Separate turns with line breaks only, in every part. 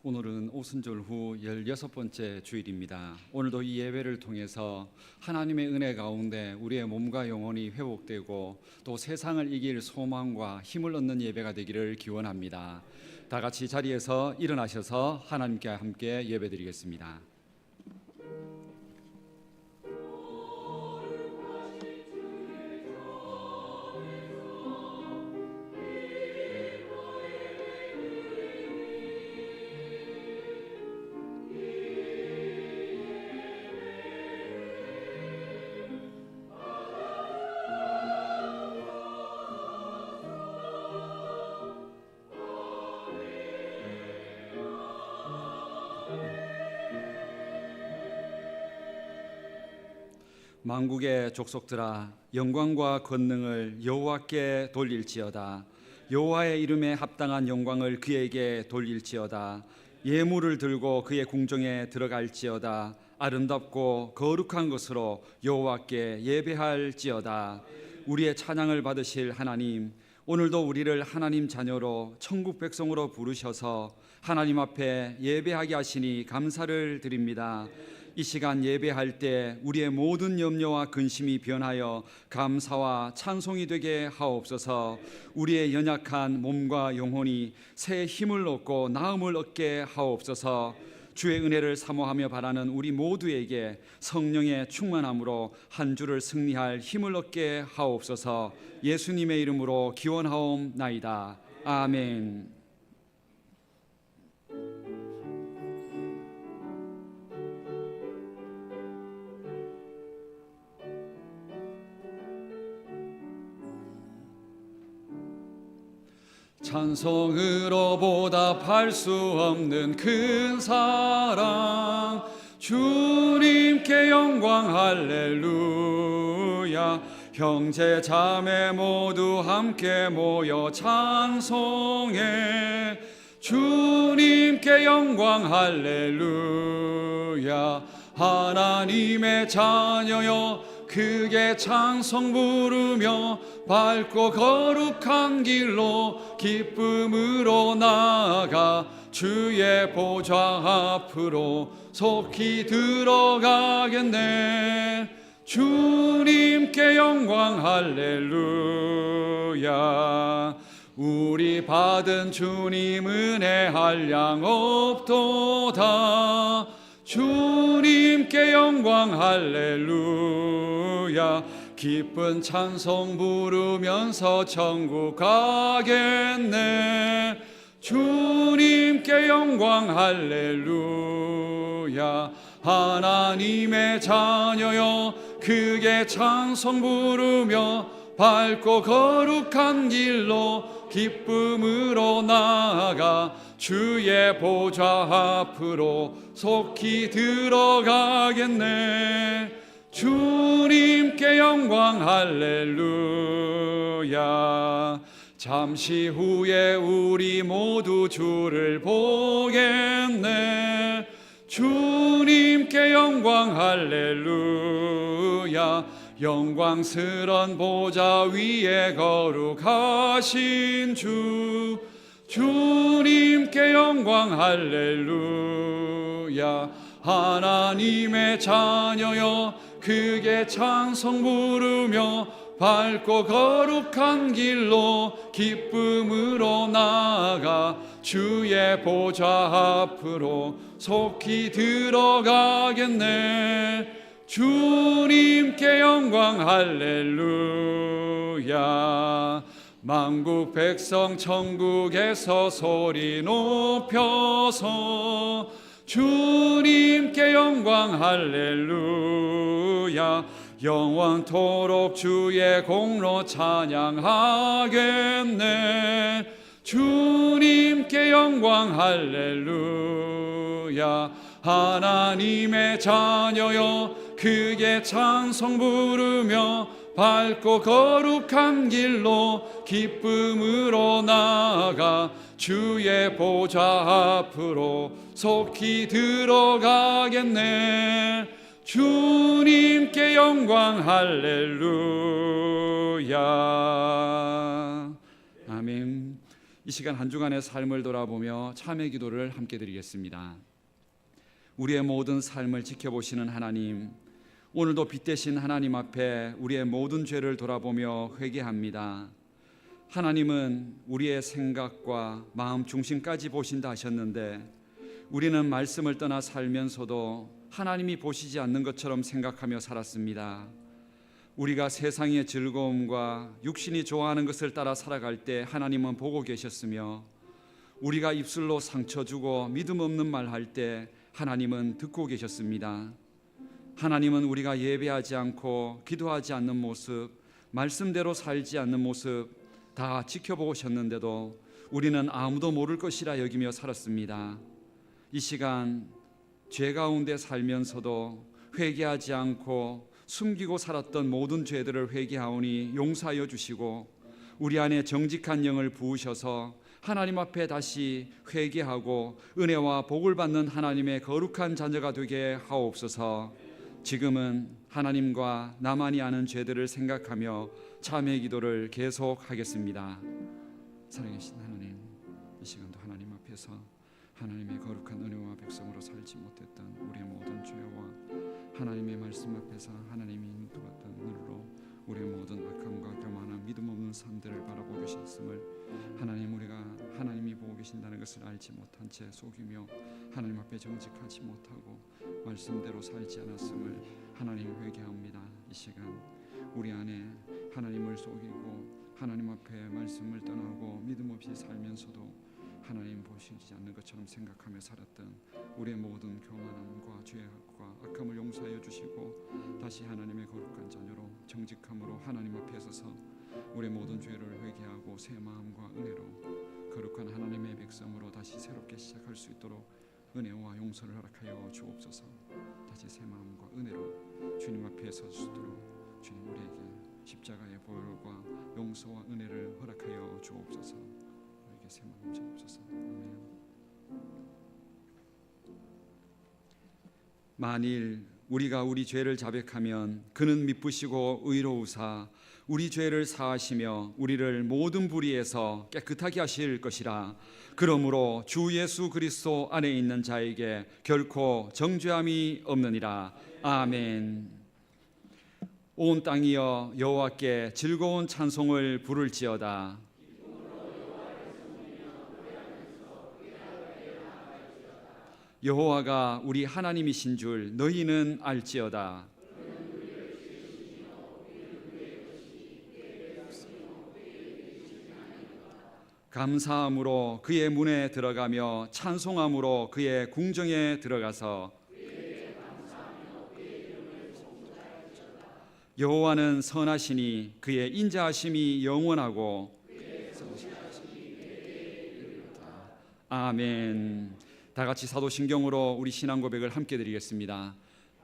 오늘은 오순절 후 16번째 주일입니다. 오늘도 이 예배를 통해서 하나님의 은혜 가운데 우리의 몸과 영혼이 회복되고 또 세상을 이길 소망과 힘을 얻는 예배가 되기를 기원합니다. 다 같이 자리에서 일어나셔서 하나님께 함께 예배드리겠습니다. 만국의 족속들아, 영광과 권능을 여호와께 돌릴지어다. 여호와의 이름에 합당한 영광을 그에게 돌릴지어다. 예물을 들고 그의 궁정에 들어갈지어다. 아름답고 거룩한 것으로 여호와께 예배할지어다. 우리의 찬양을 받으실 하나님, 오늘도 우리를 하나님 자녀로 천국 백성으로 부르셔서 하나님 앞에 예배하게 하시니 감사를 드립니다. 이 시간 예배할 때 우리의 모든 염려와 근심이 변하여 감사와 찬송이 되게 하옵소서. 우리의 연약한 몸과 영혼이 새 힘을 얻고 나음을 얻게 하옵소서. 주의 은혜를 사모하며 바라는 우리 모두에게 성령의 충만함으로 한 주를 승리할 힘을 얻게 하옵소서. 예수님의 이름으로 기원하옵나이다. 아멘. 찬송으로 보답할 수 없는 큰 사랑, 주님께 영광 할렐루야. 형제 자매 모두 함께 모여 찬송해. 주님께 영광 할렐루야. 하나님의 자녀여 크게 찬송 부르며 밝고 거룩한 길로 기쁨으로 나아가 주의 보좌 앞으로 속히 들어가겠네. 주님께 영광 할렐루야. 우리 받은 주님 은혜 한량 없도다. 주님께 영광 할렐루야. 기쁜 찬송 부르면서 천국 가겠네. 주님께 영광 할렐루야. 하나님의 자녀여 크게 찬송 부르며 밝고 거룩한 길로 기쁨으로 나아가 주의 보좌 앞으로 속히 들어가겠네. 주님께 영광 할렐루야. 잠시 후에 우리 모두 주를 보겠네. 주님께 영광 할렐루야. 영광스런 보좌 위에 거룩하신 주, 주님께 영광 할렐루야. 하나님의 자녀여 크게 찬송 부르며 밝고 거룩한 길로 기쁨으로 나아가 주의 보좌 앞으로 속히 들어가겠네. 주님께 영광 할렐루야. 만국 백성 천국에서 소리 높여서 주님께 영광 할렐루야. 영원토록 주의 공로 찬양하겠네. 주님께 영광 할렐루야. 하나님의 자녀여 크게 찬송 부르며 밝고 거룩한 길로 기쁨으로 나아가 주의 보좌 앞으로 속히 들어가겠네. 주님께 영광 할렐루야. 아멘. 이 시간 한 주간의 삶을 돌아보며 참회 기도를 함께 드리겠습니다. 우리의 모든 삶을 지켜보시는 하나님, 오늘도 빛되신 하나님 앞에 우리의 모든 죄를 돌아보며 회개합니다. 하나님은 우리의 생각과 마음 중심까지 보신다 하셨는데, 우리는 말씀을 떠나 살면서도 하나님이 보시지 않는 것처럼 생각하며 살았습니다. 우리가 세상의 즐거움과 육신이 좋아하는 것을 따라 살아갈 때 하나님은 보고 계셨으며, 우리가 입술로 상처 주고 믿음 없는 말 할 때 하나님은 듣고 계셨습니다. 하나님은 우리가 예배하지 않고 기도하지 않는 모습, 말씀대로 살지 않는 모습 다 지켜보셨는데도 우리는 아무도 모를 것이라 여기며 살았습니다. 이 시간 죄 가운데 살면서도 회개하지 않고 숨기고 살았던 모든 죄들을 회개하오니 용서하여 주시고, 우리 안에 정직한 영을 부으셔서 하나님 앞에 다시 회개하고 은혜와 복을 받는 하나님의 거룩한 자녀가 되게 하옵소서. 지금은 하나님과 나만이 아는 죄들을 생각하며 참회 기도를 계속하겠습니다. 살아계신 하나님, 이 시간도 하나님 앞에서 하나님의 거룩한 은혜와 백성으로 살지 못했던 우리의 모든 죄와 하나님의 말씀 앞에서 하나님이 인도했던 눈으로 우리의 모든 악함과 교만한 믿음 없는 삶들을 바라보고 계셨음을 하나님, 우리가 하나님이 보고 계신다는 것을 알지 못한 채 속이며 하나님 앞에 정직하지 못하고 말씀대로 살지 않았음을 하나님 회개합니다. 이 시간 우리 안에 하나님을 속이고 하나님 앞에 말씀을 떠나고 믿음 없이 살면서도 하나님 보시지 않는 것처럼 생각하며 살았던 우리의 모든 교만함과 죄악과 악함을 용서하여 주시고, 다시 하나님의 거룩한 자녀로 정직함으로 하나님 앞에 서서 우리의 모든 죄를 회개하고 새 마음과 은혜로 거룩한 하나님의 백성으로 다시 새롭게 시작할 수 있도록 은혜와 용서를 허락하여 주옵소서. 다시 새 마음과 은혜로 주님 앞에 설 수 있도록 주님 우리에게 십자가의 보혈과 용서와 은혜를 허락하여 주옵소서. 우리에게 새 마음 주옵소서. 아멘. 만일 우리가 우리 죄를 자백하면 그는 미쁘시고 의로우사 우리 죄를 사하시며 우리를 모든 불의에서 깨끗하게 하실 것이라. 그러므로 주 예수 그리스도 안에 있는 자에게 결코 정죄함이 없느니라. 아멘. 온 땅이여 여호와께 즐거운 찬송을 부를지어다. 여호와가 우리 하나님이신 줄 너희는 알지어다. 감사함으로 그의 문에 들어가며 찬송함으로 그의 궁정에 들어가서 여호와는 선하시니 그의 인자하심이 영원하고. 아멘. 다 같이 사도신경으로 우리 신앙 고백을 함께 드리겠습니다.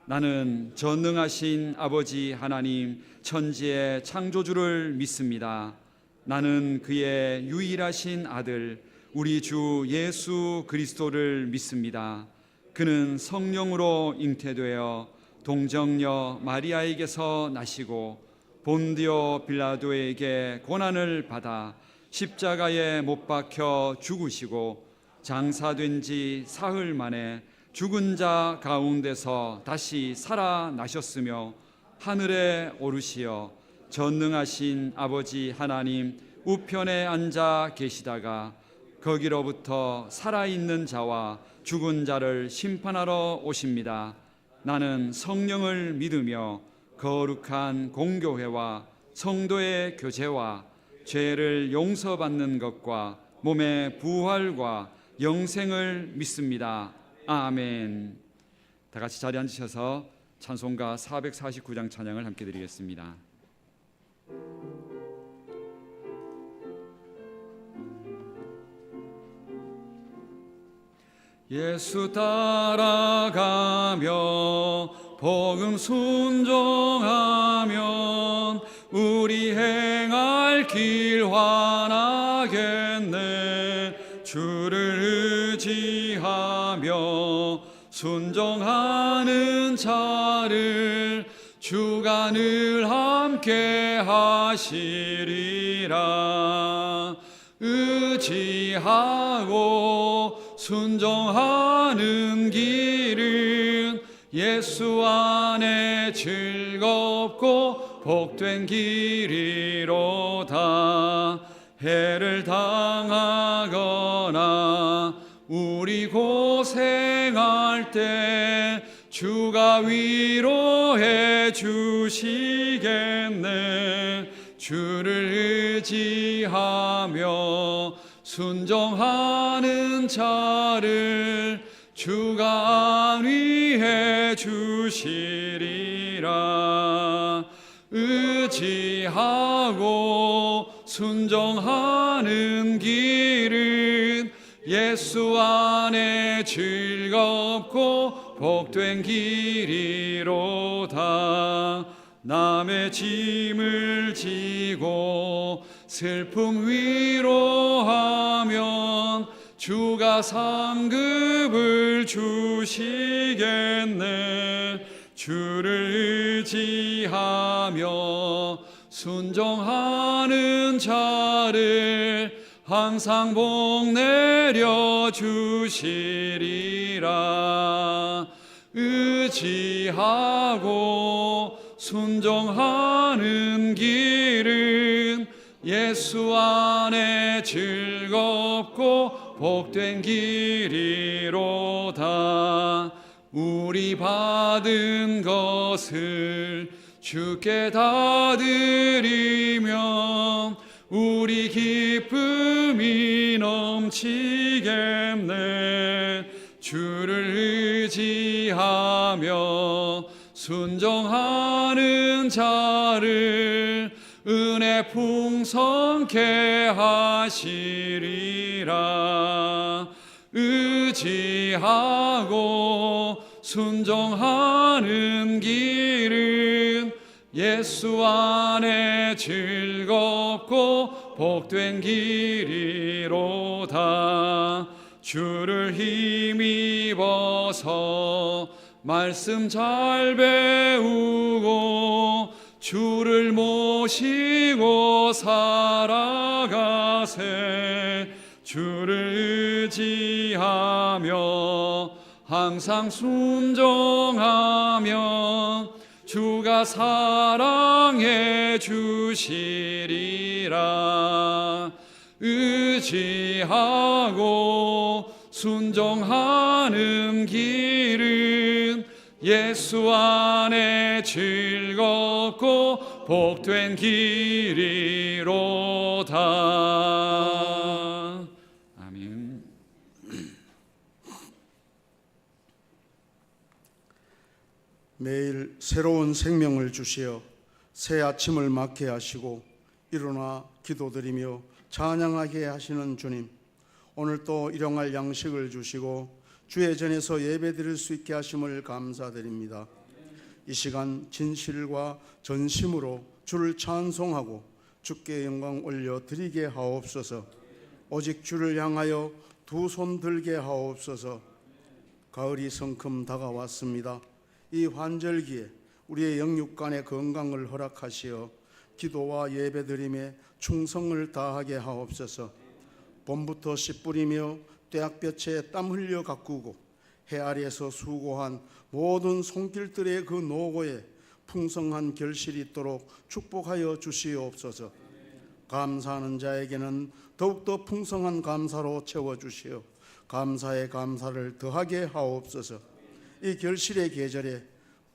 나는 전능하신 아버지 하나님 천지의 창조주를 믿습니다. 나는 그의 유일하신 아들 우리 주 예수 그리스도를 믿습니다. 그는 성령으로 잉태되어 동정녀 마리아에게서 나시고 본디오 빌라도에게 고난을 받아 십자가에 못 박혀 죽으시고 장사된 지 사흘 만에 죽은 자 가운데서 다시 살아나셨으며 하늘에 오르시어 전능하신 아버지 하나님 우편에 앉아 계시다가 거기로부터 살아있는 자와 죽은 자를 심판하러 오십니다. 나는 성령을 믿으며 거룩한 공교회와 성도의 교제와 죄를 용서받는 것과 몸의 부활과 영생을 믿습니다. 아멘. 다 같이 자리에 앉으셔서 찬송가 449장 찬양을 함께 드리겠습니다. 예수 따라가며 복음 순종하면 우리 행할 길 환하겠네. 주를 의지하며 순종하는 자를 주가 늘 함께 하시리라. 의지하고 순종하는 길은 예수 안에 즐겁고 복된 길이로다. 해를 당하거나 우리 고생할 때 주가 위로해 주시겠네. 주를 의지하며 순종하는 자를 주가 안위해 주시리라. 의지하고 순종하는 길은 예수 안에 즐겁고 복된 길이로다. 남의 짐을 지고 슬픔 위로하면 주가 상급을 주시겠네. 주를 의지하며 순종하는 자를 항상 복 내려 주시리라. 의지하고 순종하는 길은 예수 안에 즐겁고 복된 길이로다. 우리 받은 것을 주께 다 드리면 우리 기쁨이 넘치겠네. 주를 의지하며 순종하는 자를 은혜 풍성케 하시리라. 의지하고 순종하는 길은 예수 안에 즐겁고 복된 길이로다. 주를 힘입어서 말씀 잘 배우고 주를 모시고 살아가세. 주를 의지하며 항상 순종하면 주가 사랑해 주시리라. 의지하고 순종하는 길은 예수 안에 즐겁고 복된 길이로다. 아멘.
매일 새로운 생명을 주시어 새 아침을 맞게 하시고 일어나 기도드리며 찬양하게 하시는 주님, 오늘 또 일용할 양식을 주시고 주의 전에서 예배드릴 수 있게 하심을 감사드립니다. 이 시간 진실과 전심으로 주를 찬송하고 주께 영광 올려드리게 하옵소서. 오직 주를 향하여 두 손 들게 하옵소서. 가을이 성큼 다가왔습니다. 이 환절기에 우리의 영육간의 건강을 허락하시어 기도와 예배드림에 충성을 다하게 하옵소서. 봄부터 씨 뿌리며 떼약볕에 땀 흘려 가꾸고 해 아래에서 수고한 모든 손길들의 그 노고에 풍성한 결실이 있도록 축복하여 주시옵소서. 감사하는 자에게는 더욱더 풍성한 감사로 채워주시어 감사의 감사를 더하게 하옵소서. 이 결실의 계절에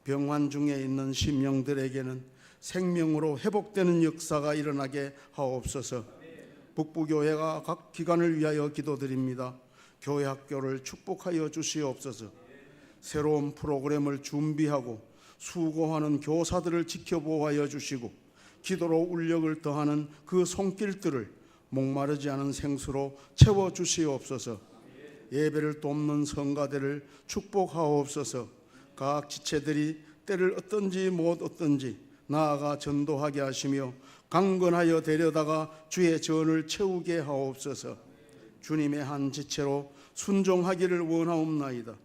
병환 중에 있는 심령들에게는 생명으로 회복되는 역사가 일어나게 하옵소서. 북부교회가 각 기관을 위하여 기도드립니다. 교회 학교를 축복하여 주시옵소서. 새로운 프로그램을 준비하고 수고하는 교사들을 지켜보호하여 주시고 기도로 울력을 더하는 그 손길들을 목마르지 않은 생수로 채워주시옵소서. 예배를 돕는 성가대를 축복하옵소서. 각 지체들이 때를 얻든지 못 얻든지 나아가 전도하게 하시며 강건하여 데려다가 주의 전을 채우게 하옵소서. 주님의 한 지체로 순종하기를 원하옵나이다.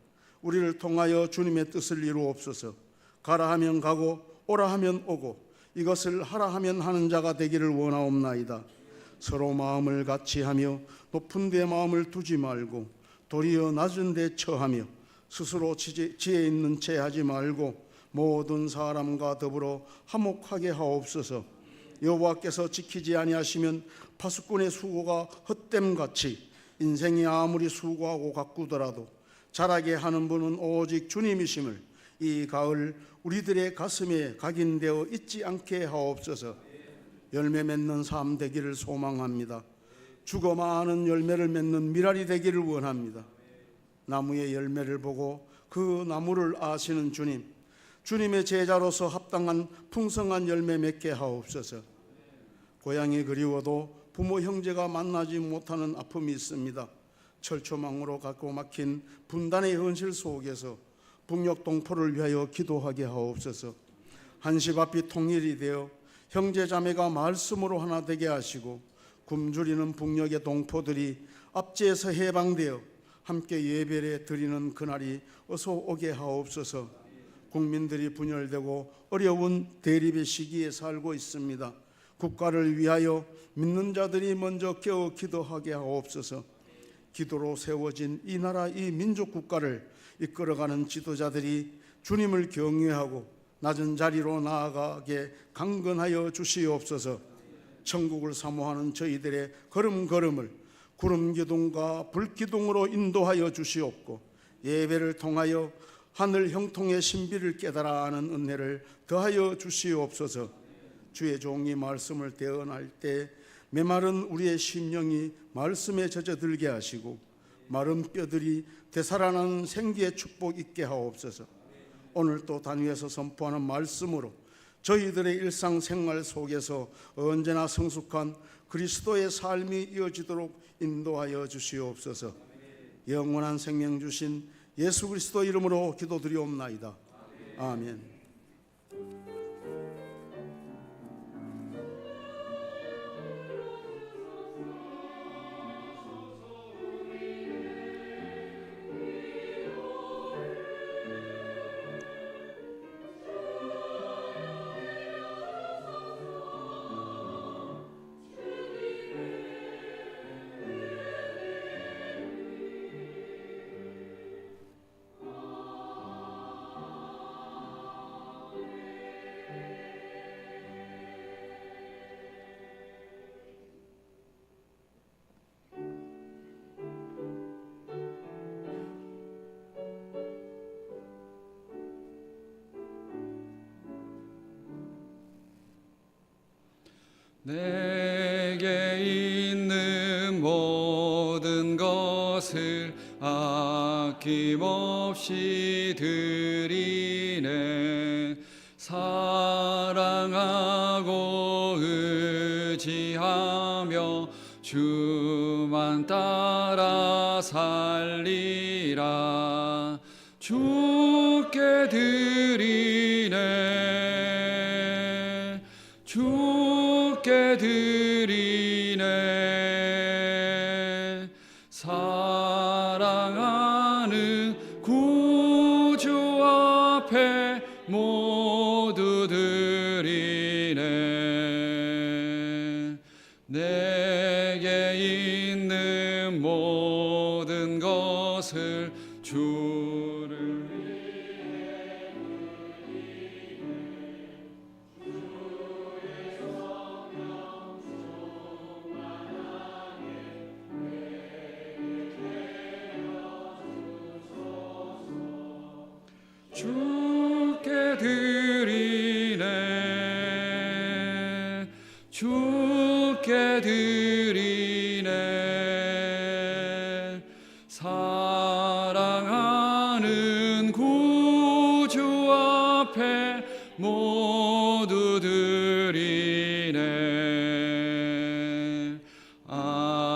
우리를 통하여 주님의 뜻을 이루옵소서. 가라 하면 가고 오라 하면 오고 이것을 하라 하면 하는 자가 되기를 원하옵나이다. 서로 마음을 같이 하며 높은 데 마음을 두지 말고 도리어 낮은 데 처하며 스스로 지혜 있는 채 하지 말고 모든 사람과 더불어 화목하게 하옵소서. 여호와께서 지키지 아니하시면 파수꾼의 수고가 헛됨같이 인생이 아무리 수고하고 가꾸더라도 자라게 하는 분은 오직 주님이심을 이 가을 우리들의 가슴에 각인되어 있지 않게 하옵소서. 열매 맺는 삶 되기를 소망합니다. 죽어 많은 열매를 맺는 미랄이 되기를 원합니다. 나무의 열매를 보고 그 나무를 아시는 주님, 주님의 제자로서 합당한 풍성한 열매 맺게 하옵소서. 고향이 그리워도 부모 형제가 만나지 못하는 아픔이 있습니다. 철조망으로 갖고 막힌 분단의 현실 속에서 북녘 동포를 위하여 기도하게 하옵소서. 한시바삐 통일이 되어 형제자매가 말씀으로 하나 되게 하시고 굶주리는 북녘의 동포들이 압제에서 해방되어 함께 예배를 드리는 그날이 어서 오게 하옵소서. 국민들이 분열되고 어려운 대립의 시기에 살고 있습니다. 국가를 위하여 믿는 자들이 먼저 깨어 기도하게 하옵소서. 기도로 세워진 이 나라 이 민족 국가를 이끌어가는 지도자들이 주님을 경외하고 낮은 자리로 나아가게 강건하여 주시옵소서. 천국을 사모하는 저희들의 걸음걸음을 구름기둥과 불기둥으로 인도하여 주시옵고 예배를 통하여 하늘 형통의 신비를 깨달아 아는 은혜를 더하여 주시옵소서. 주의 종이 말씀을 대언할 때 메마른 우리의 심령이 말씀에 젖어들게 하시고 마른 뼈들이 되살아나는 생기의 축복 있게 하옵소서. 오늘 또 단위에서 선포하는 말씀으로 저희들의 일상생활 속에서 언제나 성숙한 그리스도의 삶이 이어지도록 인도하여 주시옵소서. 영원한 생명 주신 예수 그리스도 이름으로 기도드리옵나이다. 아멘.
내게 있는 모든 것을 아낌없이 드리네. 사랑하고 의지하며 주만 따라 살리라. 주께 드리네. 주께 드리네. 사랑하는 구주 앞에 모두 드리네. 내게 있는 모든 것을 주를 위해 주께 드리네. 주께 드리네. 사랑하는 구주 앞에 모두 드리네. 아멘.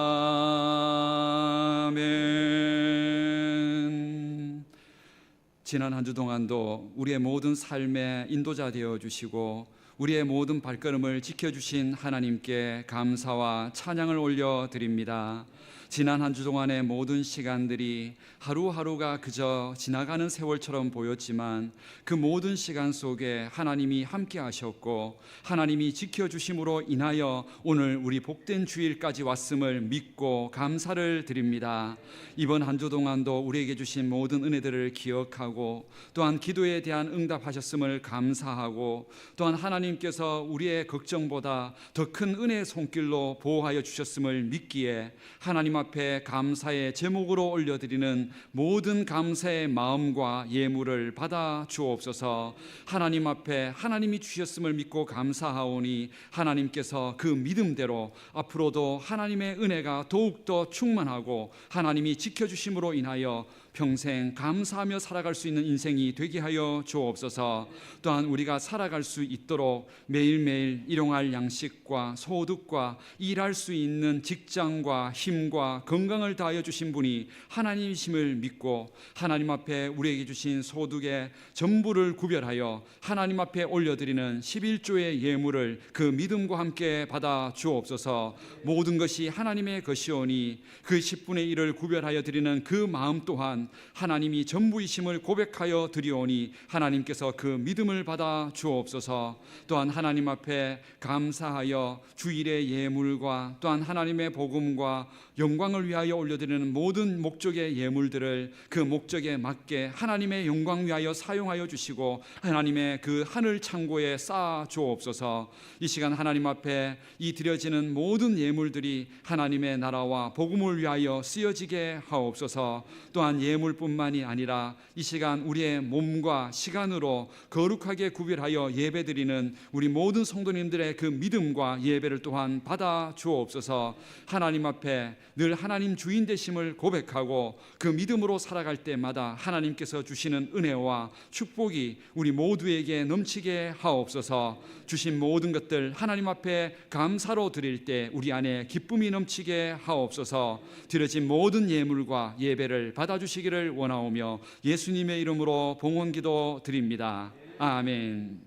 지난 한 주 동안도 우리의 모든 삶의 인도자 되어 주시고 우리의 모든 발걸음을 지켜주신 하나님께 감사와 찬양을 올려드립니다. 지난 한 주 동안의 모든 시간들이 하루하루가 그저 지나가는 세월처럼 보였지만 그 모든 시간 속에 하나님이 함께 하셨고 하나님이 지켜주심으로 인하여 오늘 우리 복된 주일까지 왔음을 믿고 감사를 드립니다. 이번 한 주 동안도 우리에게 주신 모든 은혜들을 기억하고 또한 기도에 대한 응답하셨음을 감사하고 또한 하나님께서 우리의 걱정보다 더 큰 은혜의 손길로 보호하여 주셨음을 믿기에 하나님 앞에 감사의 제목으로 올려드리는 모든 감사의 마음과 예물을 받아 주옵소서. 하나님 앞에 하나님이 주셨음을 믿고 감사하오니 하나님께서 그 믿음대로 앞으로도 하나님의 은혜가 더욱더 충만하고 하나님이 지켜주심으로 인하여 평생 감사하며 살아갈 수 있는 인생이 되게 하여 주옵소서. 또한 우리가 살아갈 수 있도록 매일매일 일용할 양식과 소득과 일할 수 있는 직장과 힘과 건강을 다하여 주신 분이 하나님이심을 믿고 하나님 앞에 우리에게 주신 소득의 전부를 구별하여 하나님 앞에 올려드리는 11조의 예물을 그 믿음과 함께 받아 주옵소서. 모든 것이 하나님의 것이오니 그 10분의 1을 구별하여 드리는 그 마음 또한 하나님이 전부이심을 고백하여 드리오니 하나님께서 그 믿음을 받아 주옵소서. 또한 하나님 앞에 감사하여 주일의 예물과 또한 하나님의 복음과 영광을 위하여 올려드리는 모든 목적의 예물들을 그 목적에 맞게 하나님의 영광 위하여 사용하여 주시고 하나님의 그 하늘 창고에 쌓아 주옵소서. 이 시간 하나님 앞에 이 드려지는 모든 예물들이 하나님의 나라와 복음을 위하여 쓰여지게 하옵소서. 또한 예물뿐만이 아니라 이 시간 우리의 몸과 시간으로 거룩하게 구별하여 예배드리는 우리 모든 성도님들의 그 믿음과 예배를 또한 받아 주옵소서. 하나님 앞에 늘 하나님 주인 되심을 고백하고 그 믿음으로 살아갈 때마다 하나님께서 주시는 은혜와 축복이 우리 모두에게 넘치게 하옵소서. 주신 모든 것들 하나님 앞에 감사로 드릴 때 우리 안에 기쁨이 넘치게 하옵소서. 드려진 모든 예물과 예배를 받아주시기를 원하오며 예수님의 이름으로 봉헌기도 드립니다. 아멘.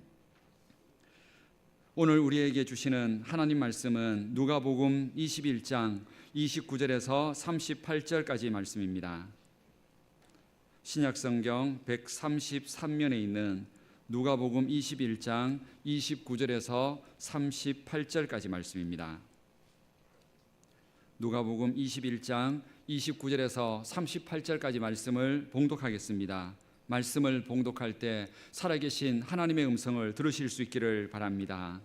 오늘 우리에게 주시는 하나님 말씀은 누가복음 21장 29절에서 38절까지 말씀입니다. 신약성경 133면에 있는 누가복음 21장 29절에서 38절까지 말씀입니다. 누가복음 21장 29절에서 38절까지 말씀을 봉독하겠습니다. 말씀을 봉독할 때 살아계신 하나님의 음성을 들으실 수 있기를 바랍니다.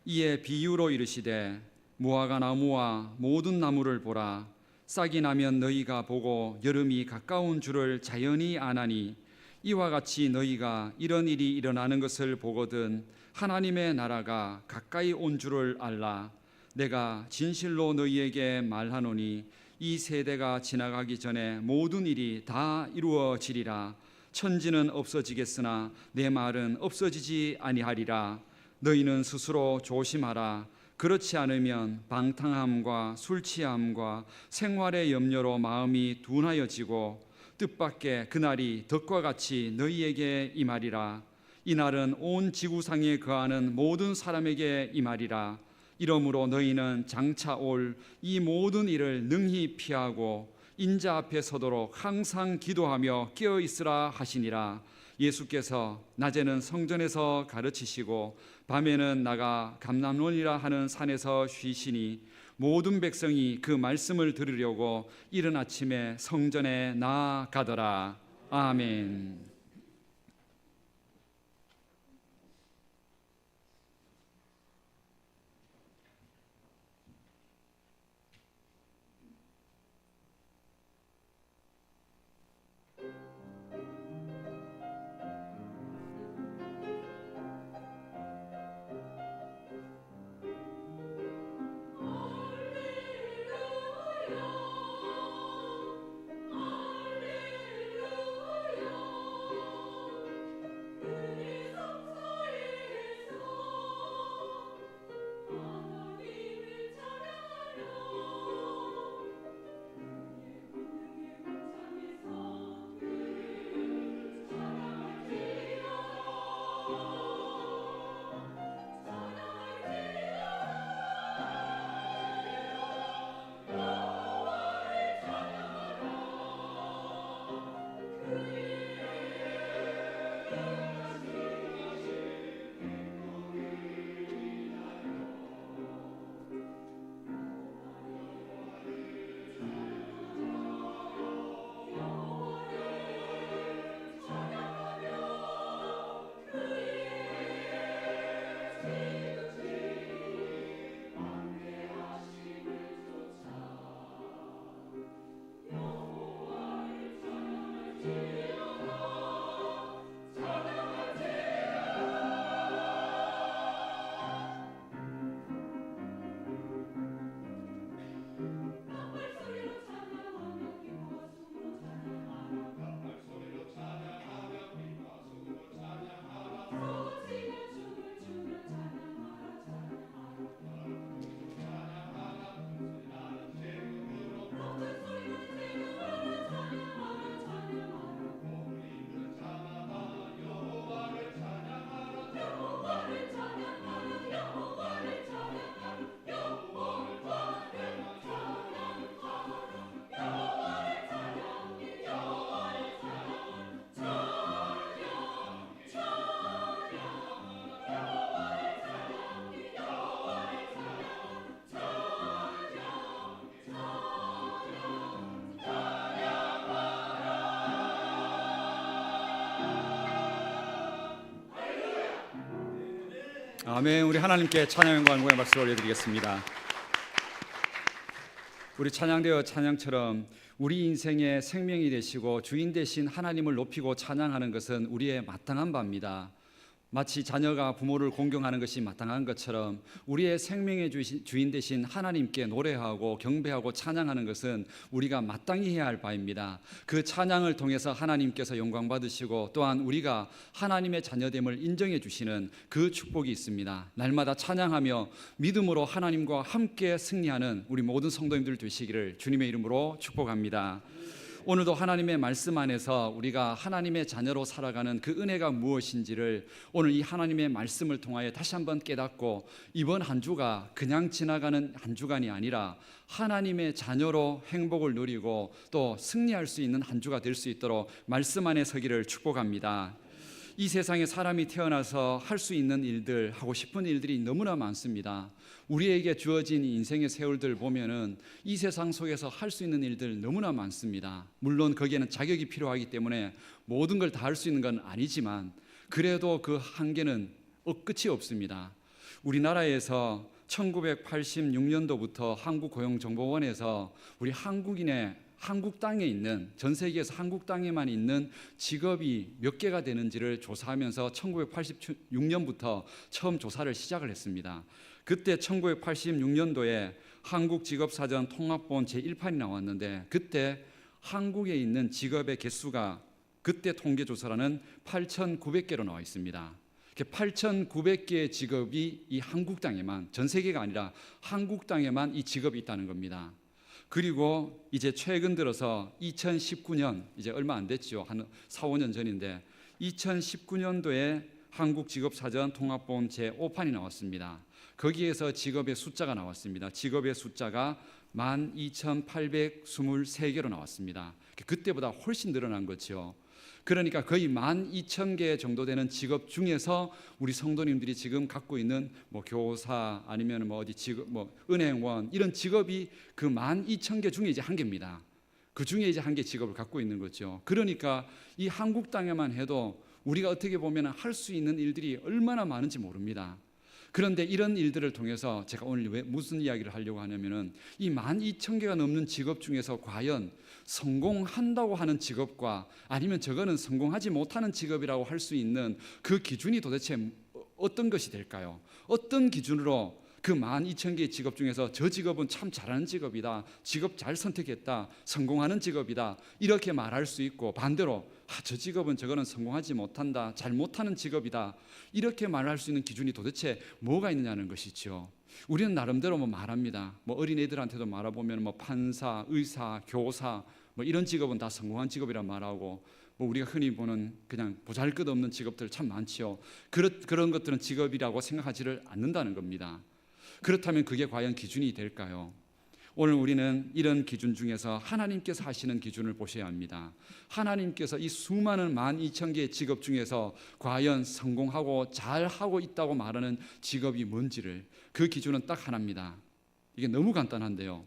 이에 비유로 이르시되 무화과 나무와 모든 나무를 보라. 싹이 나면 너희가 보고 여름이 가까운 줄을 자연히 아나니 이와 같이 너희가 이런 일이 일어나는 것을 보거든 하나님의 나라가 가까이 온 줄을 알라. 내가 진실로 너희에게 말하노니 이 세대가 지나가기 전에 모든 일이 다 이루어지리라. 천지는 없어지겠으나 내 말은 없어지지 아니하리라. 너희는 스스로 조심하라. 그렇지 않으면 방탕함과 술 취함과 생활의 염려로 마음이 둔하여지고 뜻밖의 그날이 덕과 같이 너희에게 임하리라. 이날은 온 지구상에 거하는 모든 사람에게 임하리라. 이러므로 너희는 장차 올 이 모든 일을 능히 피하고 인자 앞에 서도록 항상 기도하며 깨어 있으라 하시니라. 예수께서 낮에는 성전에서 가르치시고 밤에는 나가 감람원이라 하는 산에서 쉬시니 모든 백성이 그 말씀을 들으려고 이른 아침에 성전에 나아가더라. 아멘. 아멘. 우리 하나님께 찬양과 영광의 박수를 올려드리겠습니다. 우리 찬양되어 찬양처럼 우리 인생의 생명이 되시고 주인 되신 하나님을 높이고 찬양하는 것은 우리의 마땅한 바입니다. 마치 자녀가 부모를 공경하는 것이 마땅한 것처럼 우리의 생명의 주인 되신 하나님께 노래하고 경배하고 찬양하는 것은 우리가 마땅히 해야 할 바입니다. 그 찬양을 통해서 하나님께서 영광 받으시고 또한 우리가 하나님의 자녀됨을 인정해 주시는 그 축복이 있습니다. 날마다 찬양하며 믿음으로 하나님과 함께 승리하는 우리 모든 성도님들 되시기를 주님의 이름으로 축복합니다. 오늘도 하나님의 말씀 안에서 우리가 하나님의 자녀로 살아가는 그 은혜가 무엇인지를 오늘 이 하나님의 말씀을 통하여 다시 한번 깨닫고 이번 한 주가 그냥 지나가는 한 주간이 아니라 하나님의 자녀로 행복을 누리고 또 승리할 수 있는 한 주가 될 수 있도록 말씀 안에 서기를 축복합니다. 이 세상에 사람이 태어나서 할 수 있는 일들, 하고 싶은 일들이 너무나 많습니다. 우리에게 주어진 인생의 세월들 보면은 이 세상 속에서 할 수 있는 일들 너무나 많습니다. 물론 거기에는 자격이 필요하기 때문에 모든 걸 다 할 수 있는 건 아니지만 그래도 그 한계는 끝이 없습니다. 우리나라에서 1986년도부터 한국고용정보원에서 우리 한국인의 한국 땅에 있는, 전 세계에서 한국 땅에만 있는 직업이 몇 개가 되는지를 조사하면서 1986년부터 처음 조사를 시작을 했습니다. 그때 1986년도에 한국직업사전 통합본 제1판이 나왔는데 그때 한국에 있는 직업의 개수가 그때 통계조사라는 8,900개로 나와 있습니다. 8,900개의 직업이 이 한국 땅에만, 전 세계가 아니라 한국 땅에만 이 직업이 있다는 겁니다. 그리고 이제 최근 들어서 2019년, 이제 얼마 안 됐죠. 한 4, 5년 전인데 2019년도에 한국직업사전 통합본 제5판이 나왔습니다. 거기에서 직업의 숫자가 나왔습니다. 직업의 숫자가 12,823개로 나왔습니다. 그때보다 훨씬 늘어난 거죠. 그러니까 거의 12,000개 정도 되는 직업 중에서 우리 성도님들이 지금 갖고 있는 뭐 교사 아니면 뭐 어디 직업, 뭐 은행원 이런 직업이 그 12,000개 중에 이제 한 개입니다. 그 중에 이제 한 개 직업을 갖고 있는 거죠. 그러니까 이 한국 땅에만 해도 우리가 어떻게 보면 할 수 있는 일들이 얼마나 많은지 모릅니다. 그런데 이런 일들을 통해서 제가 오늘 왜 무슨 이야기를 하려고 하냐면은 이 12,000개가 넘는 직업 중에서 과연 성공한다고 하는 직업과 아니면 저거는 성공하지 못하는 직업이라고 할 수 있는 그 기준이 도대체 어떤 것이 될까요? 어떤 기준으로 그 12,000개의 직업 중에서 저 직업은 참 잘하는 직업이다, 직업 잘 선택했다, 성공하는 직업이다 이렇게 말할 수 있고, 반대로 저 직업은 저거는 성공하지 못한다, 잘 못하는 직업이다 이렇게 말할 수 있는 기준이 도대체 뭐가 있느냐는 것이죠. 우리는 나름대로 뭐 말합니다. 뭐 어린애들한테도 말해보면 뭐 판사, 의사, 교사 뭐 이런 직업은 다 성공한 직업이라 말하고, 뭐 우리가 흔히 보는 그냥 보잘것없는 직업들 참 많지요. 그런 것들은 직업이라고 생각하지를 않는다는 겁니다. 그렇다면 그게 과연 기준이 될까요? 오늘 우리는 이런 기준 중에서 하나님께서 하시는 기준을 보셔야 합니다. 하나님께서 이 수많은 12,000개의 직업 중에서 과연 성공하고 잘하고 있다고 말하는 직업이 뭔지를, 그 기준은 딱 하나입니다. 이게 너무 간단한데요.